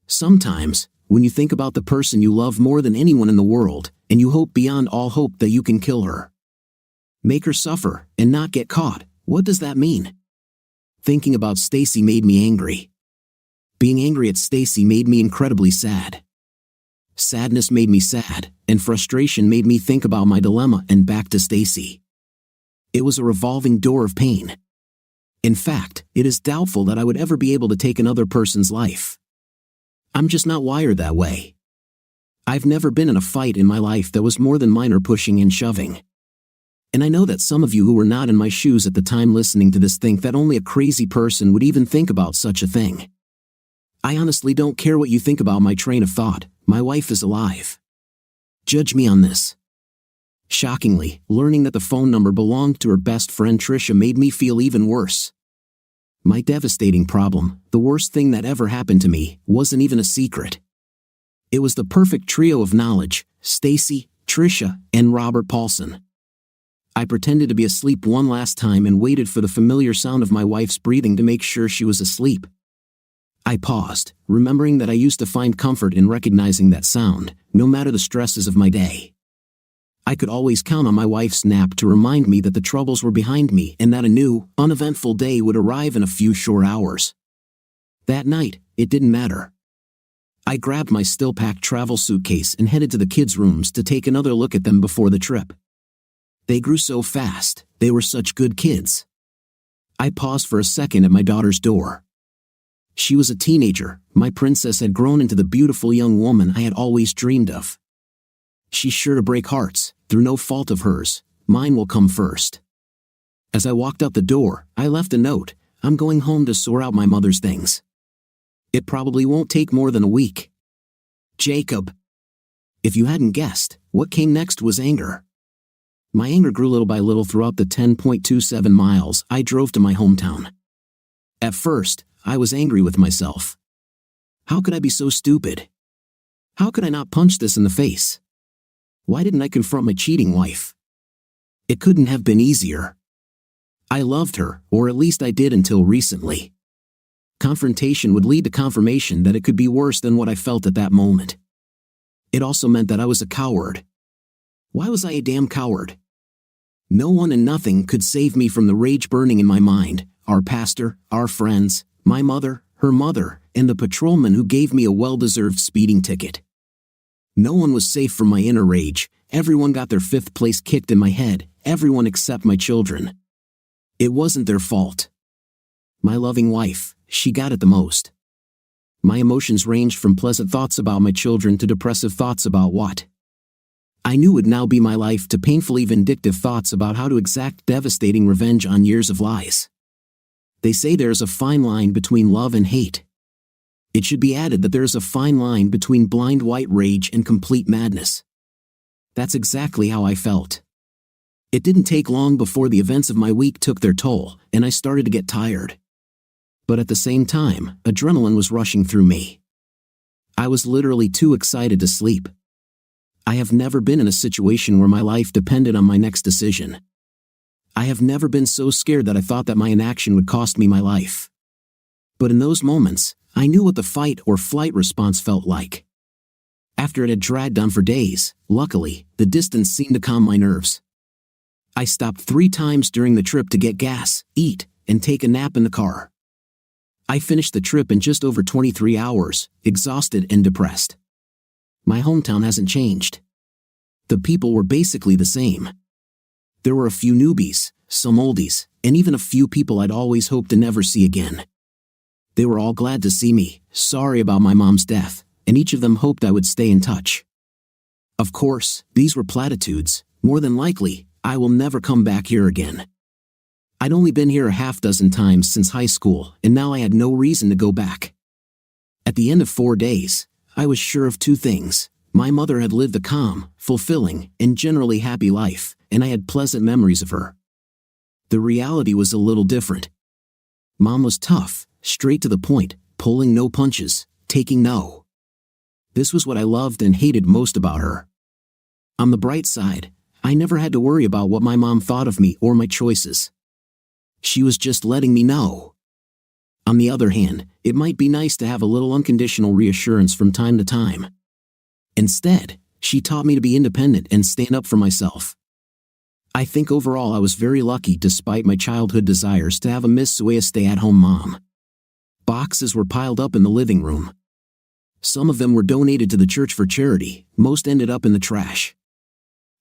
Sometimes, when you think about the person you love more than anyone in the world, and you hope beyond all hope that you can kill her, make her suffer, and not get caught, what does that mean? Thinking about Stacy made me angry. Being angry at Stacy made me incredibly sad. Sadness made me sad, and frustration made me think about my dilemma and back to Stacy. It was a revolving door of pain. In fact, it is doubtful that I would ever be able to take another person's life. I'm just not wired that way. I've never been in a fight in my life that was more than minor pushing and shoving. And I know that some of you who were not in my shoes at the time listening to this think that only a crazy person would even think about such a thing. I honestly don't care what you think about my train of thought. My wife is alive. Judge me on this. Shockingly, learning that the phone number belonged to her best friend Trisha made me feel even worse. My devastating problem, the worst thing that ever happened to me, wasn't even a secret. It was the perfect trio of knowledge: Stacy, Trisha, and Robert Paulson. I pretended to be asleep one last time and waited for the familiar sound of my wife's breathing to make sure she was asleep. I paused, remembering that I used to find comfort in recognizing that sound, no matter the stresses of my day. I could always count on my wife's nap to remind me that the troubles were behind me and that a new, uneventful day would arrive in a few short hours. That night, it didn't matter. I grabbed my still-packed travel suitcase and headed to the kids' rooms to take another look at them before the trip. They grew so fast, they were such good kids. I paused for a second at my daughter's door. She was a teenager. My princess had grown into the beautiful young woman I had always dreamed of. She's sure to break hearts, through no fault of hers. Mine will come first. As I walked out the door, I left a note: "I'm going home to sort out my mother's things. It probably won't take more than a week. Jacob." If you hadn't guessed, what came next was anger. My anger grew little by little throughout the 10.27 miles I drove to my hometown. At first, I was angry with myself. How could I be so stupid? How could I not punch this in the face? Why didn't I confront my cheating wife? It couldn't have been easier. I loved her, or at least I did until recently. Confrontation would lead to confirmation that it could be worse than what I felt at that moment. It also meant that I was a coward. Why was I a damn coward? No one and nothing could save me from the rage burning in my mind: our pastor, our friends, my mother, her mother, and the patrolman who gave me a well-deserved speeding ticket. No one was safe from my inner rage. Everyone got their fifth place kicked in my head, everyone except my children. It wasn't their fault. My loving wife, she got it the most. My emotions ranged from pleasant thoughts about my children to depressive thoughts about what I knew would now be my life to painfully vindictive thoughts about how to exact devastating revenge on years of lies. They say there's a fine line between love and hate. It should be added that there's a fine line between blind white rage and complete madness. That's exactly how I felt. It didn't take long before the events of my week took their toll, and I started to get tired. But at the same time, adrenaline was rushing through me. I was literally too excited to sleep. I have never been in a situation where my life depended on my next decision. I have never been so scared that I thought that my inaction would cost me my life. But in those moments, I knew what the fight or flight response felt like. After it had dragged on for days, luckily, the distance seemed to calm my nerves. I stopped 3 times during the trip to get gas, eat, and take a nap in the car. I finished the trip in just over 23 hours, exhausted and depressed. My hometown hasn't changed. The people were basically the same. There were a few newbies, some oldies, and even a few people I'd always hoped to never see again. They were all glad to see me, sorry about my mom's death, and each of them hoped I would stay in touch. Of course, these were platitudes. More than likely, I will never come back here again. I'd only been here a half-dozen times since high school, and now I had no reason to go back. At the end of 4 days, I was sure of 2 things. My mother had lived a calm, fulfilling, and generally happy life, and I had pleasant memories of her. The reality was a little different. Mom was tough, straight to the point, pulling no punches, taking no. This was what I loved and hated most about her. On the bright side, I never had to worry about what my mom thought of me or my choices. She was just letting me know. On the other hand, it might be nice to have a little unconditional reassurance from time to time. Instead, she taught me to be independent and stand up for myself. I think overall I was very lucky despite my childhood desires to have a Miss Suea stay-at-home mom. Boxes were piled up in the living room. Some of them were donated to the church for charity, most ended up in the trash.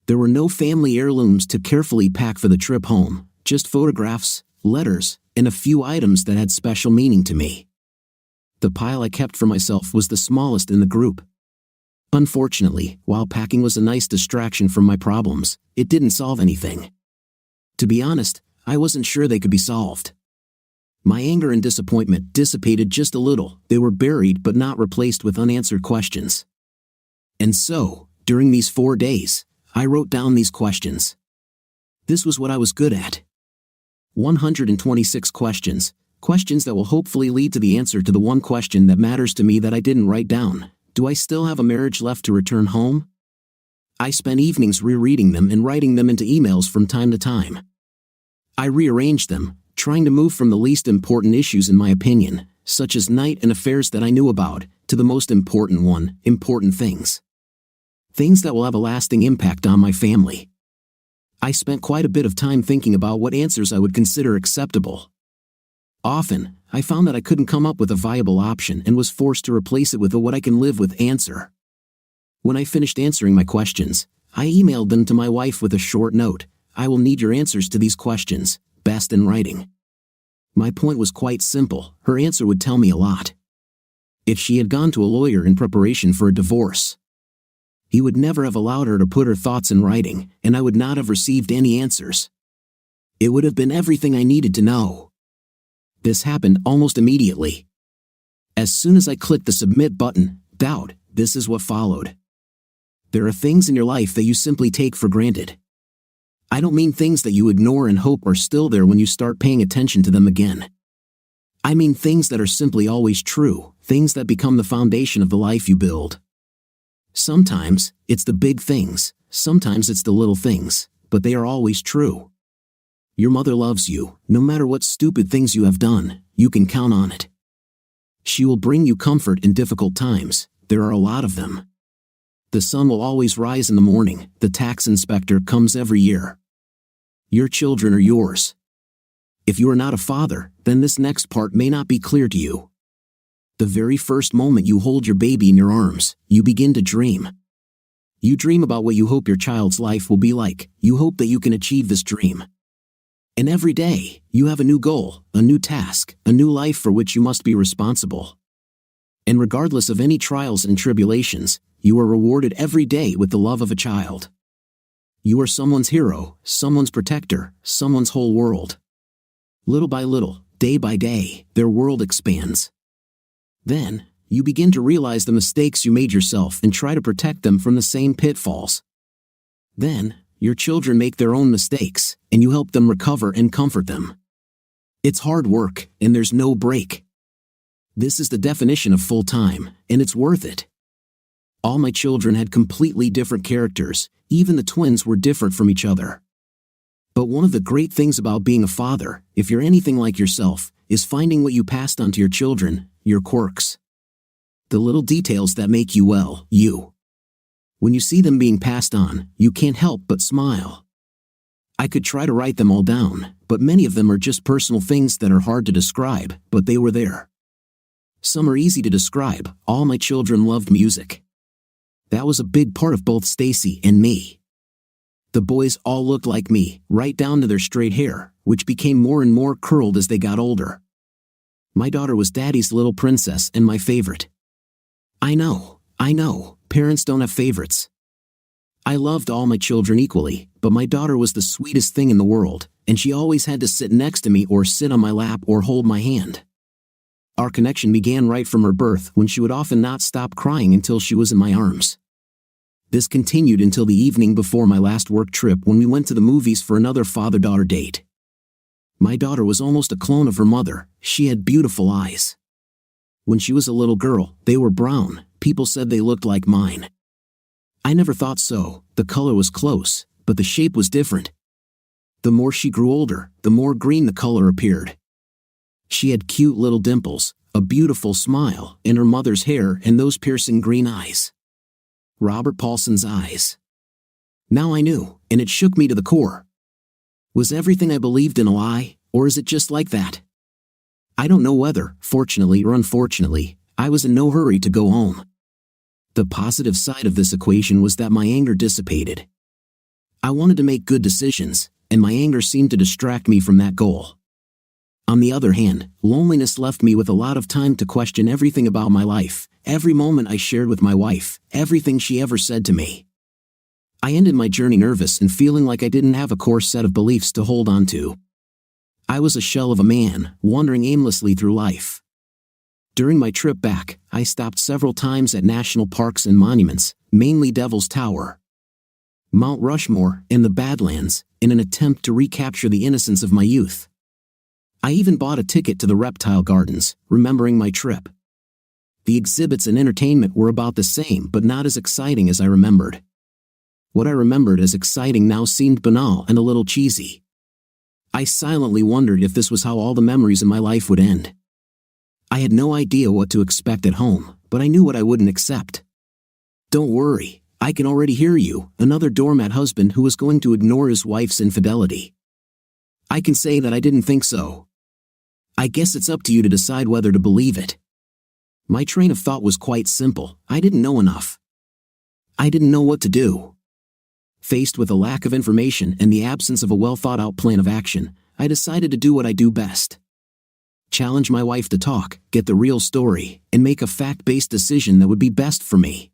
There were no family heirlooms to carefully pack for the trip home, just photographs, letters, and a few items that had special meaning to me. The pile I kept for myself was the smallest in the group. Unfortunately, while packing was a nice distraction from my problems, it didn't solve anything. To be honest, I wasn't sure they could be solved. My anger and disappointment dissipated just a little. They were buried but not replaced with unanswered questions. And so, during these 4 days, I wrote down these questions. This was what I was good at. 126 questions, questions that will hopefully lead to the answer to the one question that matters to me that I didn't write down. Do I still have a marriage left to return home? I spent evenings rereading them and writing them into emails from time to time. I rearranged them, trying to move from the least important issues in my opinion, such as night and affairs that I knew about, to the most important one, important things. Things that will have a lasting impact on my family. I spent quite a bit of time thinking about what answers I would consider acceptable. Often, I found that I couldn't come up with a viable option and was forced to replace it with a what I can live with answer. When I finished answering my questions, I emailed them to my wife with a short note. I will need your answers to these questions, best in writing. My point was quite simple. Her answer would tell me a lot. If she had gone to a lawyer in preparation for a divorce, he would never have allowed her to put her thoughts in writing, and I would not have received any answers. It would have been everything I needed to know. This happened almost immediately. As soon as I clicked the submit button, this is what followed. There are things in your life that you simply take for granted. I don't mean things that you ignore and hope are still there when you start paying attention to them again. I mean things that are simply always true, things that become the foundation of the life you build. Sometimes, it's the big things, sometimes it's the little things, but they are always true. Your mother loves you. No matter what stupid things you have done, you can count on it. She will bring you comfort in difficult times. There are a lot of them. The sun will always rise in the morning. The tax inspector comes every year. Your children are yours. If you are not a father, then this next part may not be clear to you. The very first moment you hold your baby in your arms, you begin to dream. You dream about what you hope your child's life will be like. You hope that you can achieve this dream. And every day, you have a new goal, a new task, a new life for which you must be responsible. And regardless of any trials and tribulations, you are rewarded every day with the love of a child. You are someone's hero, someone's protector, someone's whole world. Little by little, day by day, their world expands. Then, you begin to realize the mistakes you made yourself and try to protect them from the same pitfalls. Then, Your children make their own mistakes, and you help them recover and comfort them. It's hard work, and there's no break. This is the definition of full-time, and it's worth it. All my children had completely different characters, even the twins were different from each other. But one of the great things about being a father, if you're anything like yourself, is finding what you passed on to your children, your quirks. The little details that make you, well, you. When you see them being passed on, you can't help but smile. I could try to write them all down, but many of them are just personal things that are hard to describe, but they were there. Some are easy to describe. All my children loved music. That was a big part of both Stacy and me. The boys all looked like me, right down to their straight hair, which became more and more curled as they got older. My daughter was Daddy's little princess and my favorite. I know, parents don't have favorites. I loved all my children equally, but my daughter was the sweetest thing in the world, and she always had to sit next to me or sit on my lap or hold my hand. Our connection began right from her birth, when she would often not stop crying until she was in my arms. This continued until the evening before my last work trip, when we went to the movies for another father-daughter date. My daughter was almost a clone of her mother. She had beautiful eyes. When she was a little girl, they were brown. People said they looked like mine. I never thought so. The color was close, but the shape was different. The more she grew older, the more green the color appeared. She had cute little dimples, a beautiful smile, and her mother's hair and those piercing green eyes. Robert Paulson's eyes. Now I knew, and it shook me to the core. Was everything I believed in a lie, or is it just like that? I don't know whether, fortunately or unfortunately, I was in no hurry to go home. The positive side of this equation was that my anger dissipated. I wanted to make good decisions, and my anger seemed to distract me from that goal. On the other hand, loneliness left me with a lot of time to question everything about my life, every moment I shared with my wife, everything she ever said to me. I ended my journey nervous and feeling like I didn't have a core set of beliefs to hold on to. I was a shell of a man, wandering aimlessly through life. During my trip back, I stopped several times at national parks and monuments, mainly Devil's Tower, Mount Rushmore, and the Badlands, in an attempt to recapture the innocence of my youth. I even bought a ticket to the reptile gardens, remembering my trip. The exhibits and entertainment were about the same but not as exciting as I remembered. What I remembered as exciting now seemed banal and a little cheesy. I silently wondered if this was how all the memories in my life would end. I had no idea what to expect at home, but I knew what I wouldn't accept. Don't worry, I can already hear you, another doormat husband who was going to ignore his wife's infidelity. I can say that I didn't think so. I guess it's up to you to decide whether to believe it. My train of thought was quite simple. I didn't know enough. I didn't know what to do. Faced with a lack of information and the absence of a well-thought-out plan of action, I decided to do what I do best. Challenge my wife to talk, get the real story, and make a fact-based decision that would be best for me.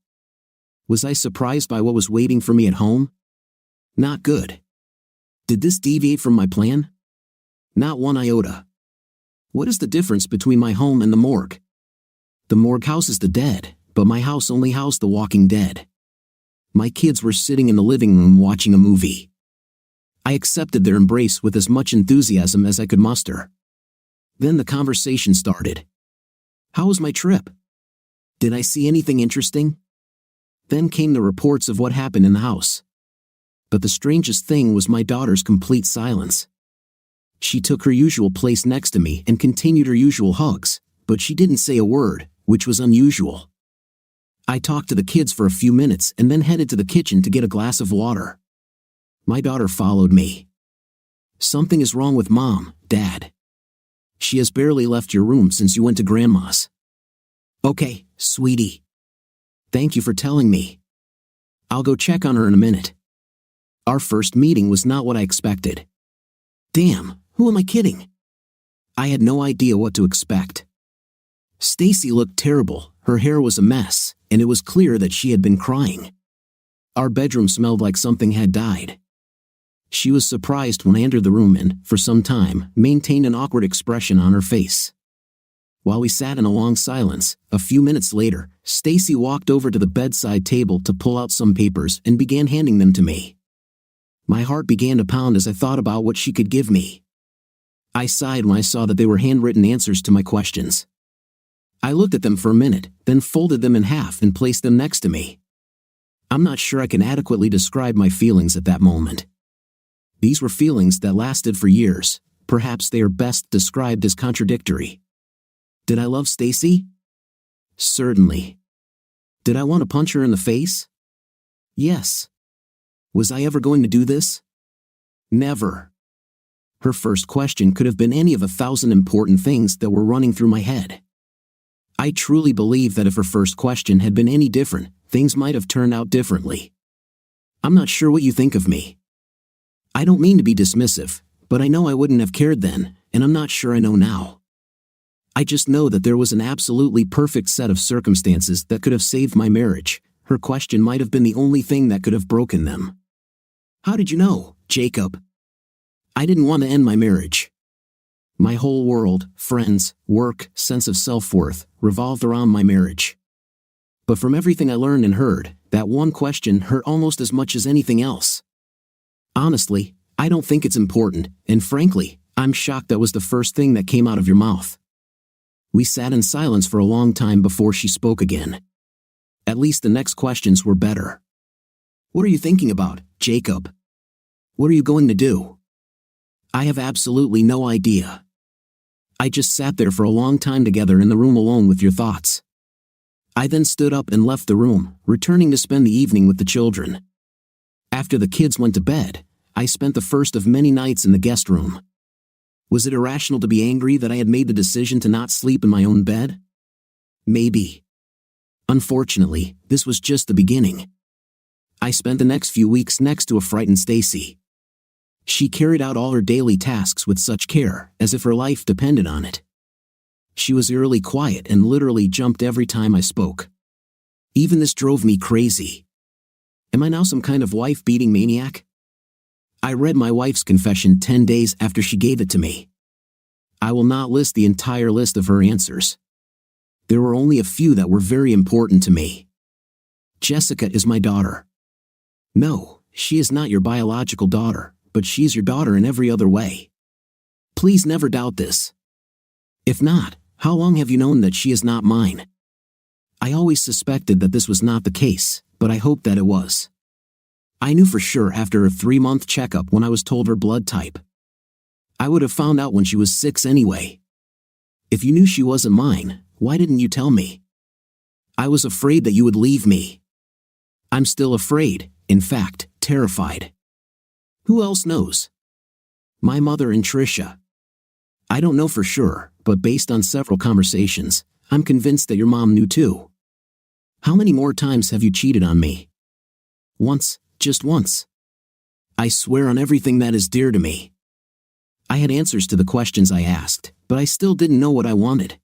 Was I surprised by what was waiting for me at home? Not good. Did this deviate from my plan? Not one iota. What is the difference between my home and the morgue? The morgue houses the dead, but my house only housed the walking dead. My kids were sitting in the living room watching a movie. I accepted their embrace with as much enthusiasm as I could muster. Then the conversation started. How was my trip? Did I see anything interesting? Then came the reports of what happened in the house. But the strangest thing was my daughter's complete silence. She took her usual place next to me and continued her usual hugs, but she didn't say a word, which was unusual. I talked to the kids for a few minutes and then headed to the kitchen to get a glass of water. My daughter followed me. Something is wrong with Mom, Dad. She has barely left your room since you went to Grandma's. Okay, sweetie. Thank you for telling me. I'll go check on her in a minute. Our first meeting was not what I expected. Damn, who am I kidding? I had no idea what to expect. Stacy looked terrible, her hair was a mess, and it was clear that she had been crying. Our bedroom smelled like something had died. She was surprised when I entered the room and, for some time, maintained an awkward expression on her face. While we sat in a long silence, a few minutes later, Stacy walked over to the bedside table to pull out some papers and began handing them to me. My heart began to pound as I thought about what she could give me. I sighed when I saw that they were handwritten answers to my questions. I looked at them for a minute, then folded them in half and placed them next to me. I'm not sure I can adequately describe my feelings at that moment. These were feelings that lasted for years. Perhaps they are best described as contradictory. Did I love Stacy? Certainly. Did I want to punch her in the face? Yes. Was I ever going to do this? Never. Her first question could have been any of 1,000 important things that were running through my head. I truly believe that if her first question had been any different, things might have turned out differently. I'm not sure what you think of me. I don't mean to be dismissive, but I know I wouldn't have cared then, and I'm not sure I know now. I just know that there was an absolutely perfect set of circumstances that could have saved my marriage. Her question might have been the only thing that could have broken them. How did you know, Jacob? I didn't want to end my marriage. My whole world, friends, work, sense of self-worth, revolved around my marriage. But from everything I learned and heard, that one question hurt almost as much as anything else. Honestly, I don't think it's important, and frankly, I'm shocked that was the first thing that came out of your mouth. We sat in silence for a long time before she spoke again. At least the next questions were better. What are you thinking about, Jacob? What are you going to do? I have absolutely no idea. I just sat there for a long time together in the room alone with your thoughts. I then stood up and left the room, returning to spend the evening with the children. After the kids went to bed, I spent the first of many nights in the guest room. Was it irrational to be angry that I had made the decision to not sleep in my own bed? Maybe. Unfortunately, this was just the beginning. I spent the next few weeks next to a frightened Stacy. She carried out all her daily tasks with such care, as if her life depended on it. She was eerily quiet and literally jumped every time I spoke. Even this drove me crazy. Am I now some kind of wife-beating maniac? I read my wife's confession 10 days after she gave it to me. I will not list the entire list of her answers. There were only a few that were very important to me. Jessica is my daughter. No, she is not your biological daughter, but she is your daughter in every other way. Please never doubt this. If not, how long have you known that she is not mine? I always suspected that this was not the case, but I hoped that it was. I knew for sure after a 3-month checkup when I was told her blood type. I would have found out when she was 6 anyway. If you knew she wasn't mine, why didn't you tell me? I was afraid that you would leave me. I'm still afraid, in fact, terrified. Who else knows? My mother and Tricia. I don't know for sure, but based on several conversations, I'm convinced that your mom knew too. How many more times have you cheated on me? Once, just once. I swear on everything that is dear to me. I had answers to the questions I asked, but I still didn't know what I wanted.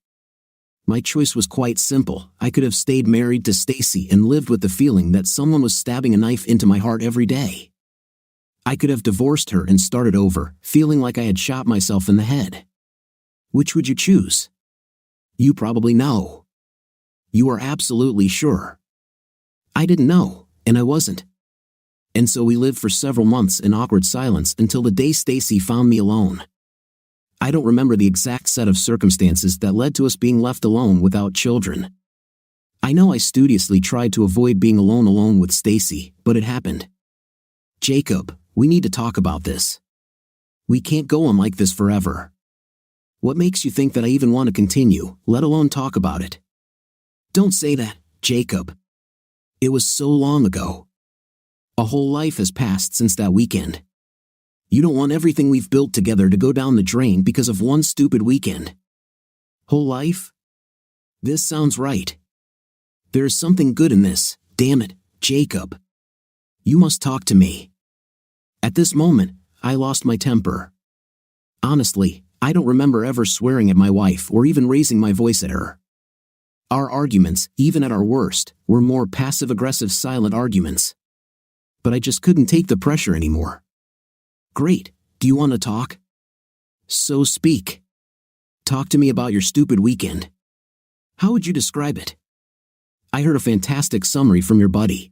My choice was quite simple. I could have stayed married to Stacy and lived with the feeling that someone was stabbing a knife into my heart every day. I could have divorced her and started over, feeling like I had shot myself in the head. Which would you choose? You probably know. You are absolutely sure. I didn't know, and I wasn't. And so we lived for several months in awkward silence until the day Stacy found me alone. I don't remember the exact set of circumstances that led to us being left alone without children. I know I studiously tried to avoid being alone with Stacy, but it happened. Jacob, we need to talk about this. We can't go on like this forever. What makes you think that I even want to continue, let alone talk about it? Don't say that, Jacob. It was so long ago. A whole life has passed since that weekend. You don't want everything we've built together to go down the drain because of one stupid weekend. Whole life? This sounds right. There is something good in this, damn it, Jacob. You must talk to me. At this moment, I lost my temper. Honestly, I don't remember ever swearing at my wife or even raising my voice at her. Our arguments, even at our worst, were more passive-aggressive silent arguments. But I just couldn't take the pressure anymore. Great, do you want to talk? So speak. Talk to me about your stupid weekend. How would you describe it? I heard a fantastic summary from your buddy.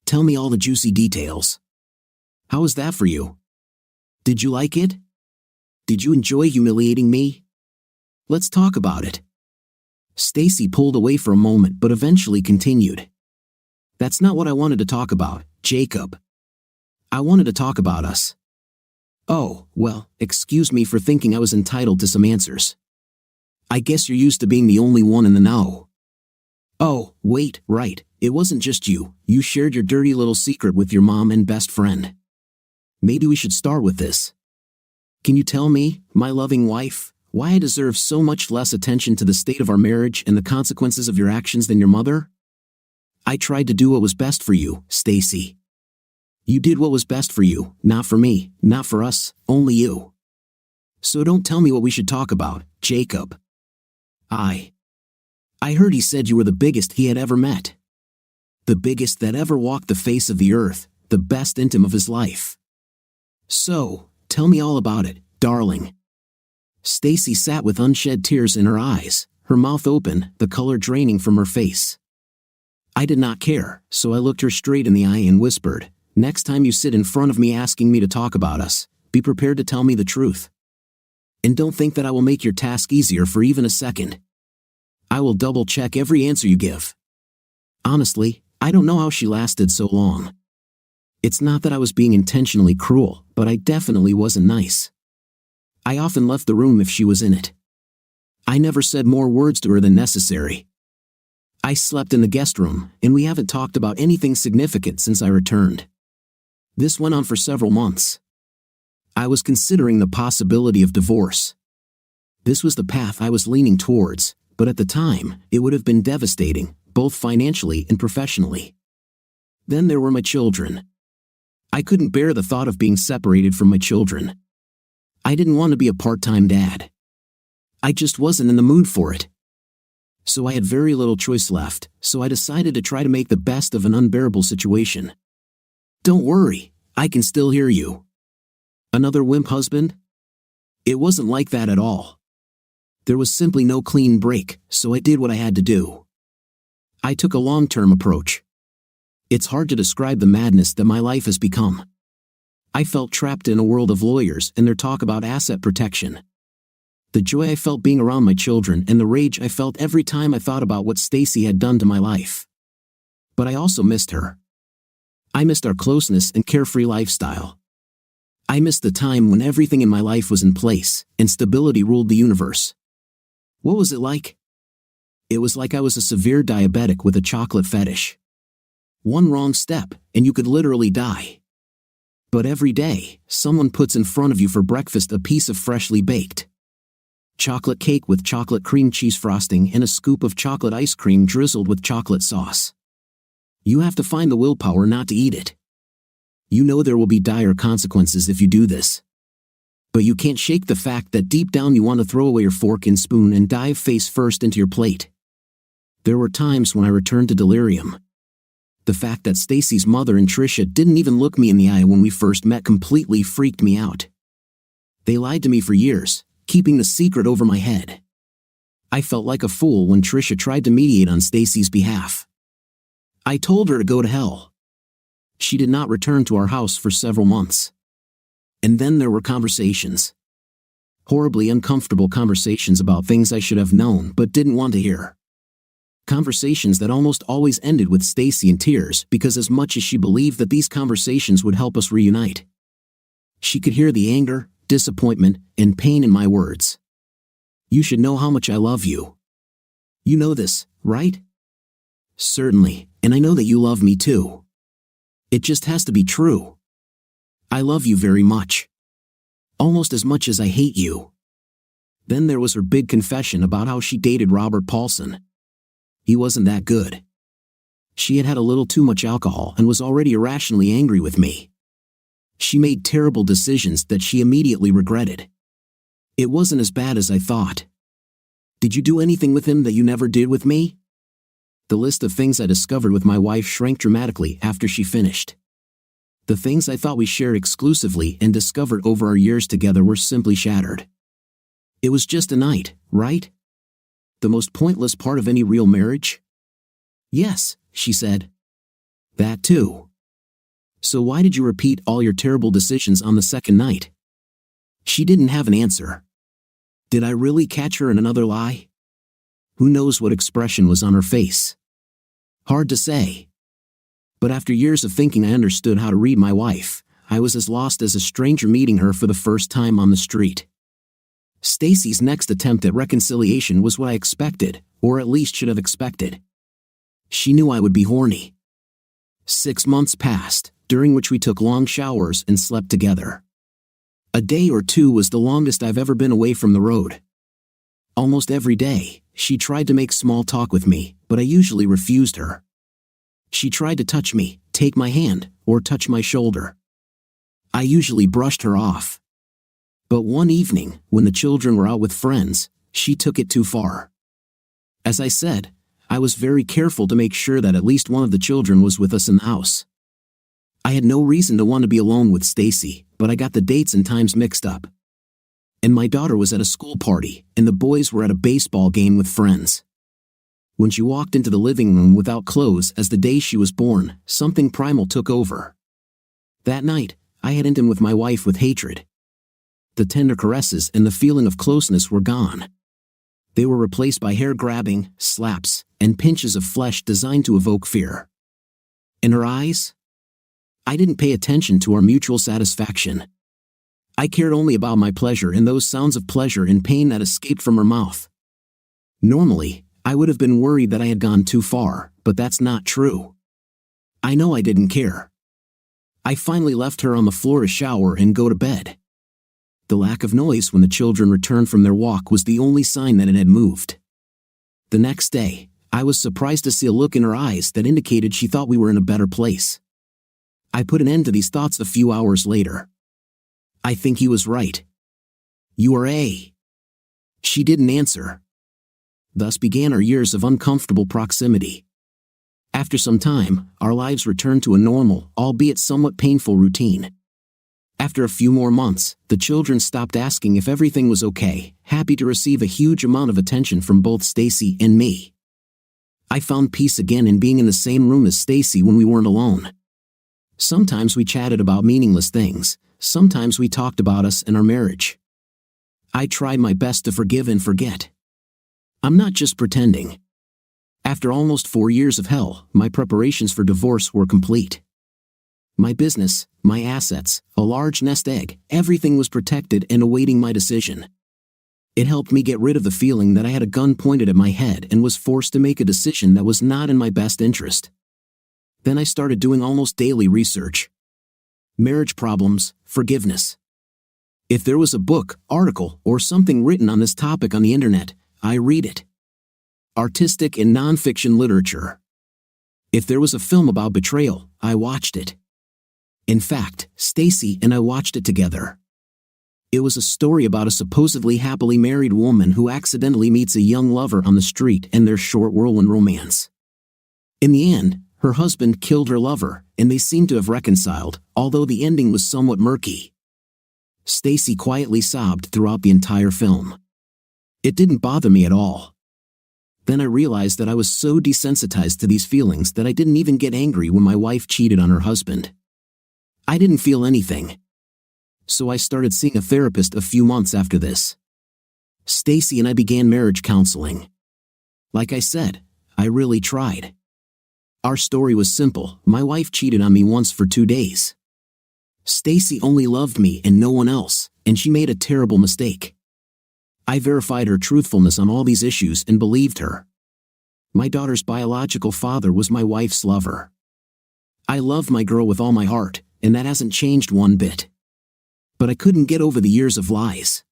Tell me all the juicy details. How was that for you? Did you like it? Did you enjoy humiliating me? Let's talk about it. Stacy pulled away for a moment but eventually continued. That's not what I wanted to talk about, Jacob. I wanted to talk about us. Oh, well, excuse me for thinking I was entitled to some answers. I guess you're used to being the only one in the know. Oh, wait, right, it wasn't just you. You shared your dirty little secret with your mom and best friend. Maybe we should start with this. Can you tell me, my loving wife, why I deserve so much less attention to the state of our marriage and the consequences of your actions than your mother? I tried to do what was best for you, Stacy. You did what was best for you, not for me, not for us, only you. So don't tell me what we should talk about, Jacob. I heard he said you were the biggest he had ever met. The biggest that ever walked the face of the earth, the best intim of his life. So, tell me all about it, darling. Stacy sat with unshed tears in her eyes, her mouth open, the color draining from her face. I did not care, so I looked her straight in the eye and whispered, next time you sit in front of me asking me to talk about us, be prepared to tell me the truth. And don't think that I will make your task easier for even a second. I will double-check every answer you give. Honestly, I don't know how she lasted so long. It's not that I was being intentionally cruel, but I definitely wasn't nice. I often left the room if she was in it. I never said more words to her than necessary. I slept in the guest room, and we haven't talked about anything significant since I returned. This went on for several months. I was considering the possibility of divorce. This was the path I was leaning towards, but at the time, it would have been devastating, both financially and professionally. Then there were my children. I couldn't bear the thought of being separated from my children. I didn't want to be a part-time dad. I just wasn't in the mood for it. So I had very little choice left, so I decided to try to make the best of an unbearable situation. Don't worry, I can still hear you. Another wimp husband? It wasn't like that at all. There was simply no clean break, so I did what I had to do. I took a long-term approach. It's hard to describe the madness that my life has become. I felt trapped in a world of lawyers and their talk about asset protection. The joy I felt being around my children and the rage I felt every time I thought about what Stacy had done to my life. But I also missed her. I missed our closeness and carefree lifestyle. I missed the time when everything in my life was in place and stability ruled the universe. What was it like? It was like I was a severe diabetic with a chocolate fetish. One wrong step, and you could literally die. But every day, someone puts in front of you for breakfast a piece of freshly baked chocolate cake with chocolate cream cheese frosting and a scoop of chocolate ice cream drizzled with chocolate sauce. You have to find the willpower not to eat it. You know there will be dire consequences if you do this. But you can't shake the fact that deep down you want to throw away your fork and spoon and dive face first into your plate. There were times when I returned to delirium. The fact that Stacy's mother and Tricia didn't even look me in the eye when we first met completely freaked me out. They lied to me for years, keeping the secret over my head. I felt like a fool when Tricia tried to mediate on Stacy's behalf. I told her to go to hell. She did not return to our house for several months. And then there were conversations. Horribly uncomfortable conversations about things I should have known but didn't want to hear. Conversations that almost always ended with Stacy in tears because as much as she believed that these conversations would help us reunite, she could hear the anger, disappointment, and pain in my words. You should know how much I love you. You know this, right? Certainly, and I know that you love me too. It just has to be true. I love you very much. Almost as much as I hate you. Then there was her big confession about how she dated Robert Paulson. He wasn't that good. She had had a little too much alcohol and was already irrationally angry with me. She made terrible decisions that she immediately regretted. It wasn't as bad as I thought. Did you do anything with him that you never did with me? The list of things I discovered with my wife shrank dramatically after she finished. The things I thought we shared exclusively and discovered over our years together were simply shattered. It was just a night, right? The most pointless part of any real marriage? Yes, she said. That too. So why did you repeat all your terrible decisions on the second night? She didn't have an answer. Did I really catch her in another lie? Who knows what expression was on her face? Hard to say. But after years of thinking I understood how to read my wife, I was as lost as a stranger meeting her for the first time on the street. Stacy's next attempt at reconciliation was what I expected, or at least should have expected. She knew I would be horny. 6 months passed, during which we took long showers and slept together. A day or two was the longest I've ever been away from the road. Almost every day, she tried to make small talk with me, but I usually refused her. She tried to touch me, take my hand, or touch my shoulder. I usually brushed her off. But one evening, when the children were out with friends, she took it too far. As I said, I was very careful to make sure that at least one of the children was with us in the house. I had no reason to want to be alone with Stacy, but I got the dates and times mixed up. And my daughter was at a school party, and the boys were at a baseball game with friends. When she walked into the living room without clothes as the day she was born, something primal took over. That night, I had in with my wife with hatred. The tender caresses and the feeling of closeness were gone. They were replaced by hair-grabbing, slaps, and pinches of flesh designed to evoke fear. In her eyes? I didn't pay attention to our mutual satisfaction. I cared only about my pleasure and those sounds of pleasure and pain that escaped from her mouth. Normally, I would have been worried that I had gone too far, but that's not true. I know I didn't care. I finally left her on the floor to shower and go to bed. The lack of noise when the children returned from their walk was the only sign that it had moved. The next day, I was surprised to see a look in her eyes that indicated she thought we were in a better place. I put an end to these thoughts a few hours later. I think he was right. You are a. She didn't answer. Thus began our years of uncomfortable proximity. After some time, our lives returned to a normal, albeit somewhat painful routine. After a few more months, the children stopped asking if everything was okay, happy to receive a huge amount of attention from both Stacy and me. I found peace again in being in the same room as Stacy when we weren't alone. Sometimes we chatted about meaningless things, sometimes we talked about us and our marriage. I tried my best to forgive and forget. I'm not just pretending. After almost 4 years of hell, my preparations for divorce were complete. My business, my assets, a large nest egg, everything was protected and awaiting my decision. It helped me get rid of the feeling that I had a gun pointed at my head and was forced to make a decision that was not in my best interest. Then I started doing almost daily research. Marriage problems, forgiveness. If there was a book, article, or something written on this topic on the internet, I read it. Artistic and non-fiction literature. If there was a film about betrayal, I watched it. In fact, Stacy and I watched it together. It was a story about a supposedly happily married woman who accidentally meets a young lover on the street and their short whirlwind romance. In the end, her husband killed her lover, and they seemed to have reconciled, although the ending was somewhat murky. Stacy quietly sobbed throughout the entire film. It didn't bother me at all. Then I realized that I was so desensitized to these feelings that I didn't even get angry when my wife cheated on her husband. I didn't feel anything. So I started seeing a therapist a few months after this. Stacy and I began marriage counseling. Like I said, I really tried. Our story was simple. My wife cheated on me once for 2 days. Stacy only loved me and no one else, and she made a terrible mistake. I verified her truthfulness on all these issues and believed her. My daughter's biological father was my wife's lover. I love my girl with all my heart, and that hasn't changed one bit. But I couldn't get over the years of lies.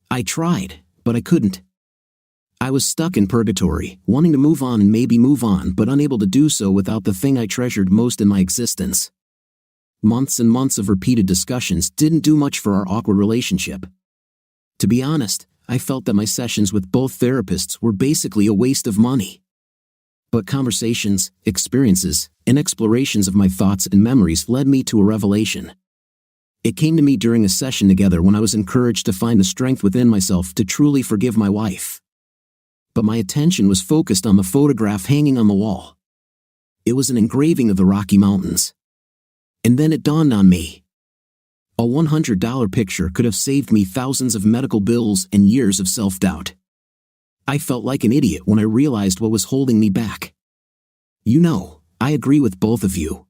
I tried, but I couldn't. I was stuck in purgatory, wanting to move on and maybe move on, but unable to do so without the thing I treasured most in my existence. Months and months of repeated discussions didn't do much for our awkward relationship. To be honest, I felt that my sessions with both therapists were basically a waste of money. But conversations, experiences, and explorations of my thoughts and memories led me to a revelation. It came to me during a session together when I was encouraged to find the strength within myself to truly forgive my wife. But my attention was focused on the photograph hanging on the wall. It was an engraving of the Rocky Mountains. And then it dawned on me. A $100 picture could have saved me thousands of medical bills and years of self-doubt. I felt like an idiot when I realized what was holding me back. I agree with both of you.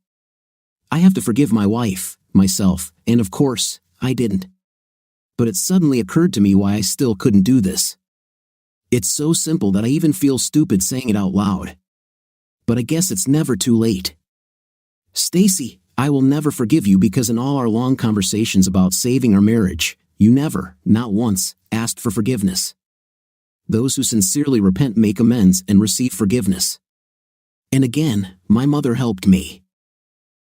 I have to forgive my wife, myself, and of course, I didn't. But it suddenly occurred to me why I still couldn't do this. It's so simple that I even feel stupid saying it out loud. But I guess it's never too late. Stacy, I will never forgive you because in all our long conversations about saving our marriage, you never, not once, asked for forgiveness. Those who sincerely repent make amends and receive forgiveness. And again, my mother helped me.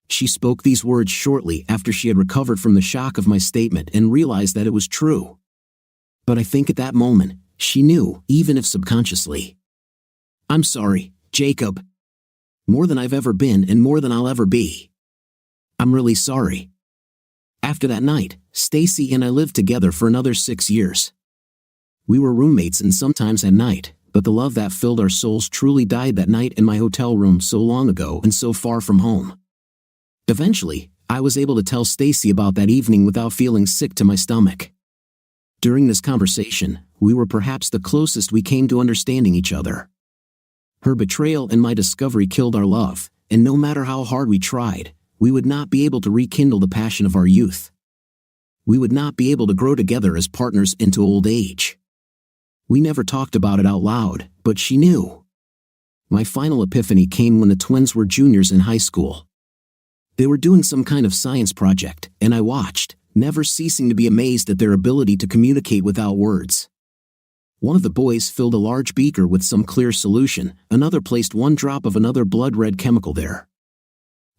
She spoke these words shortly after she had recovered from the shock of my statement and realized that it was true. But I think at that moment, she knew, even if subconsciously. I'm sorry, Jacob. More than I've ever been and more than I'll ever be. I'm really sorry. After that night, Stacy and I lived together for another 6 years. We were roommates and sometimes at night, but the love that filled our souls truly died that night in my hotel room so long ago and so far from home. Eventually, I was able to tell Stacy about that evening without feeling sick to my stomach. During this conversation, we were perhaps the closest we came to understanding each other. Her betrayal and my discovery killed our love, and no matter how hard we tried, we would not be able to rekindle the passion of our youth. We would not be able to grow together as partners into old age. We never talked about it out loud, but she knew. My final epiphany came when the twins were juniors in high school. They were doing some kind of science project, and I watched, never ceasing to be amazed at their ability to communicate without words. One of the boys filled a large beaker with some clear solution, another placed 1 drop of another blood-red chemical there.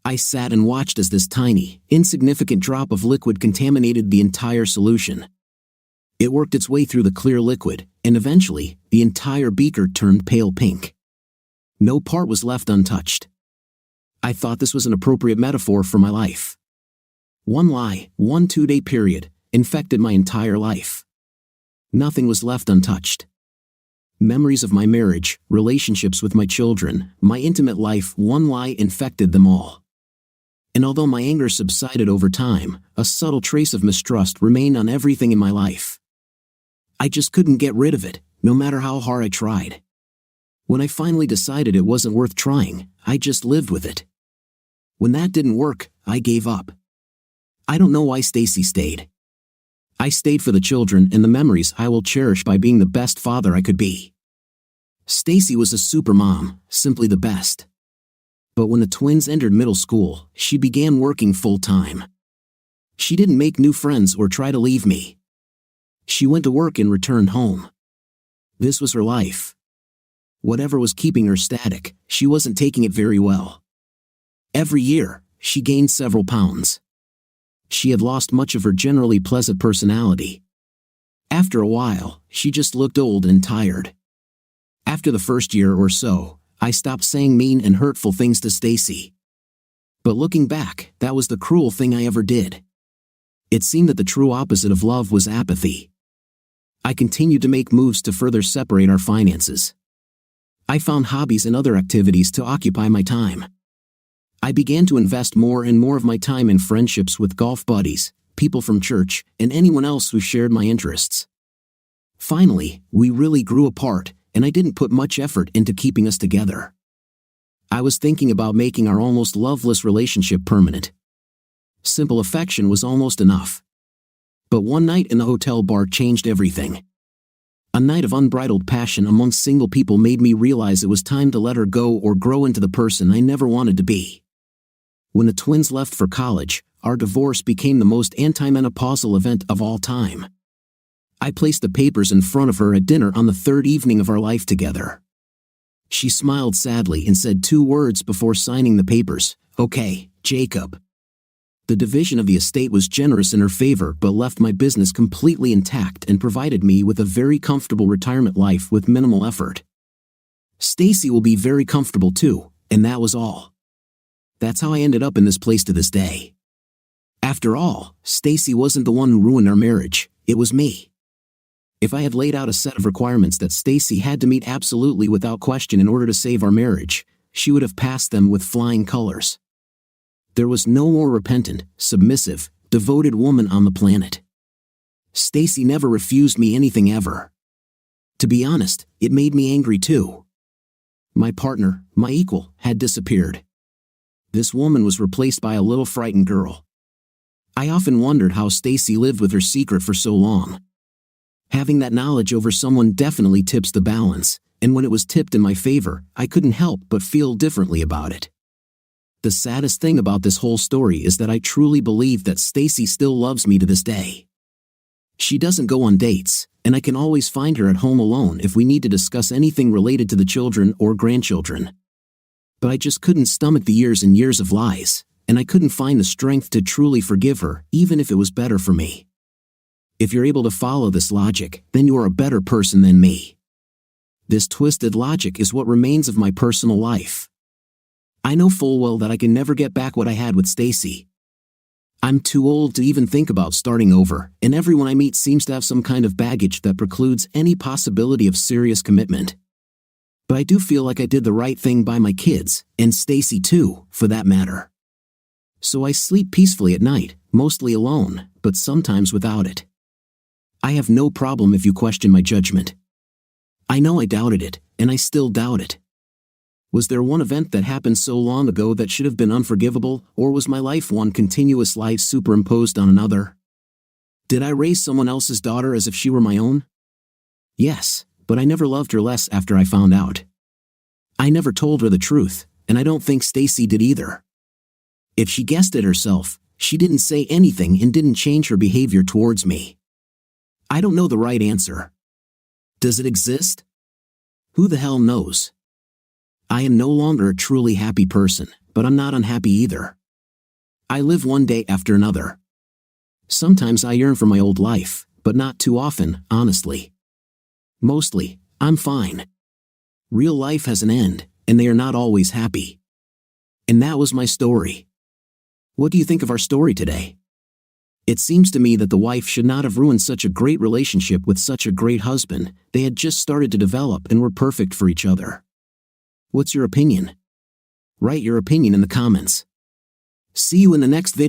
I sat and watched as this tiny, insignificant drop of liquid contaminated the entire solution. It worked its way through the clear liquid, and eventually, the entire beaker turned pale pink. No part was left untouched. I thought this was an appropriate metaphor for my life. One lie, 1 2-day period, infected my entire life. Nothing was left untouched. Memories of my marriage, relationships with my children, my intimate life, one lie infected them all. And although my anger subsided over time, a subtle trace of mistrust remained on everything in my life. I just couldn't get rid of it, no matter how hard I tried. When I finally decided it wasn't worth trying, I just lived with it. When that didn't work, I gave up. I don't know why Stacy stayed. I stayed for the children and the memories I will cherish by being the best father I could be. Stacy was a super mom, simply the best. But when the twins entered middle school, she began working full-time. She didn't make new friends or try to leave me. She went to work and returned home. This was her life. Whatever was keeping her static, she wasn't taking it very well. Every year, she gained several pounds. She had lost much of her generally pleasant personality. After a while, she just looked old and tired. After the first year or so, I stopped saying mean and hurtful things to Stacy. But looking back, that was the cruel thing I ever did. It seemed that the true opposite of love was apathy. I continued to make moves to further separate our finances. I found hobbies and other activities to occupy my time. I began to invest more and more of my time in friendships with golf buddies, people from church, and anyone else who shared my interests. Finally, we really grew apart, and I didn't put much effort into keeping us together. I was thinking about making our almost loveless relationship permanent. Simple affection was almost enough. But one night in the hotel bar changed everything. A night of unbridled passion among single people made me realize it was time to let her go or grow into the person I never wanted to be. When the twins left for college, our divorce became the most anti-menopausal event of all time. I placed the papers in front of her at dinner on the 3rd evening of our life together. She smiled sadly and said 2 words before signing the papers, "Okay, Jacob." The division of the estate was generous in her favor but left my business completely intact and provided me with a very comfortable retirement life with minimal effort. Stacy will be very comfortable too, and that was all. That's how I ended up in this place to this day. After all, Stacy wasn't the one who ruined our marriage, it was me. If I had laid out a set of requirements that Stacy had to meet absolutely without question in order to save our marriage, she would have passed them with flying colors. There was no more repentant, submissive, devoted woman on the planet. Stacy never refused me anything ever. To be honest, it made me angry too. My partner, my equal, had disappeared. This woman was replaced by a little frightened girl. I often wondered how Stacy lived with her secret for so long. Having that knowledge over someone definitely tips the balance, and when it was tipped in my favor, I couldn't help but feel differently about it. The saddest thing about this whole story is that I truly believe that Stacy still loves me to this day. She doesn't go on dates, and I can always find her at home alone if we need to discuss anything related to the children or grandchildren. But I just couldn't stomach the years and years of lies, and I couldn't find the strength to truly forgive her, even if it was better for me. If you're able to follow this logic, then you are a better person than me. This twisted logic is what remains of my personal life. I know full well that I can never get back what I had with Stacy. I'm too old to even think about starting over, and everyone I meet seems to have some kind of baggage that precludes any possibility of serious commitment. But I do feel like I did the right thing by my kids, and Stacy too, for that matter. So I sleep peacefully at night, mostly alone, but sometimes without it. I have no problem if you question my judgment. I know I doubted it, and I still doubt it. Was there one event that happened so long ago that should have been unforgivable, or was my life one continuous life superimposed on another? Did I raise someone else's daughter as if she were my own? Yes, but I never loved her less after I found out. I never told her the truth, and I don't think Stacy did either. If she guessed it herself, she didn't say anything and didn't change her behavior towards me. I don't know the right answer. Does it exist? Who the hell knows? I am no longer a truly happy person, but I'm not unhappy either. I live one day after another. Sometimes I yearn for my old life, but not too often, honestly. Mostly, I'm fine. Real life has an end, and they are not always happy. And that was my story. What do you think of our story today? It seems to me that the wife should not have ruined such a great relationship with such a great husband. They had just started to develop and were perfect for each other. What's your opinion? Write your opinion in the comments. See you in the next video.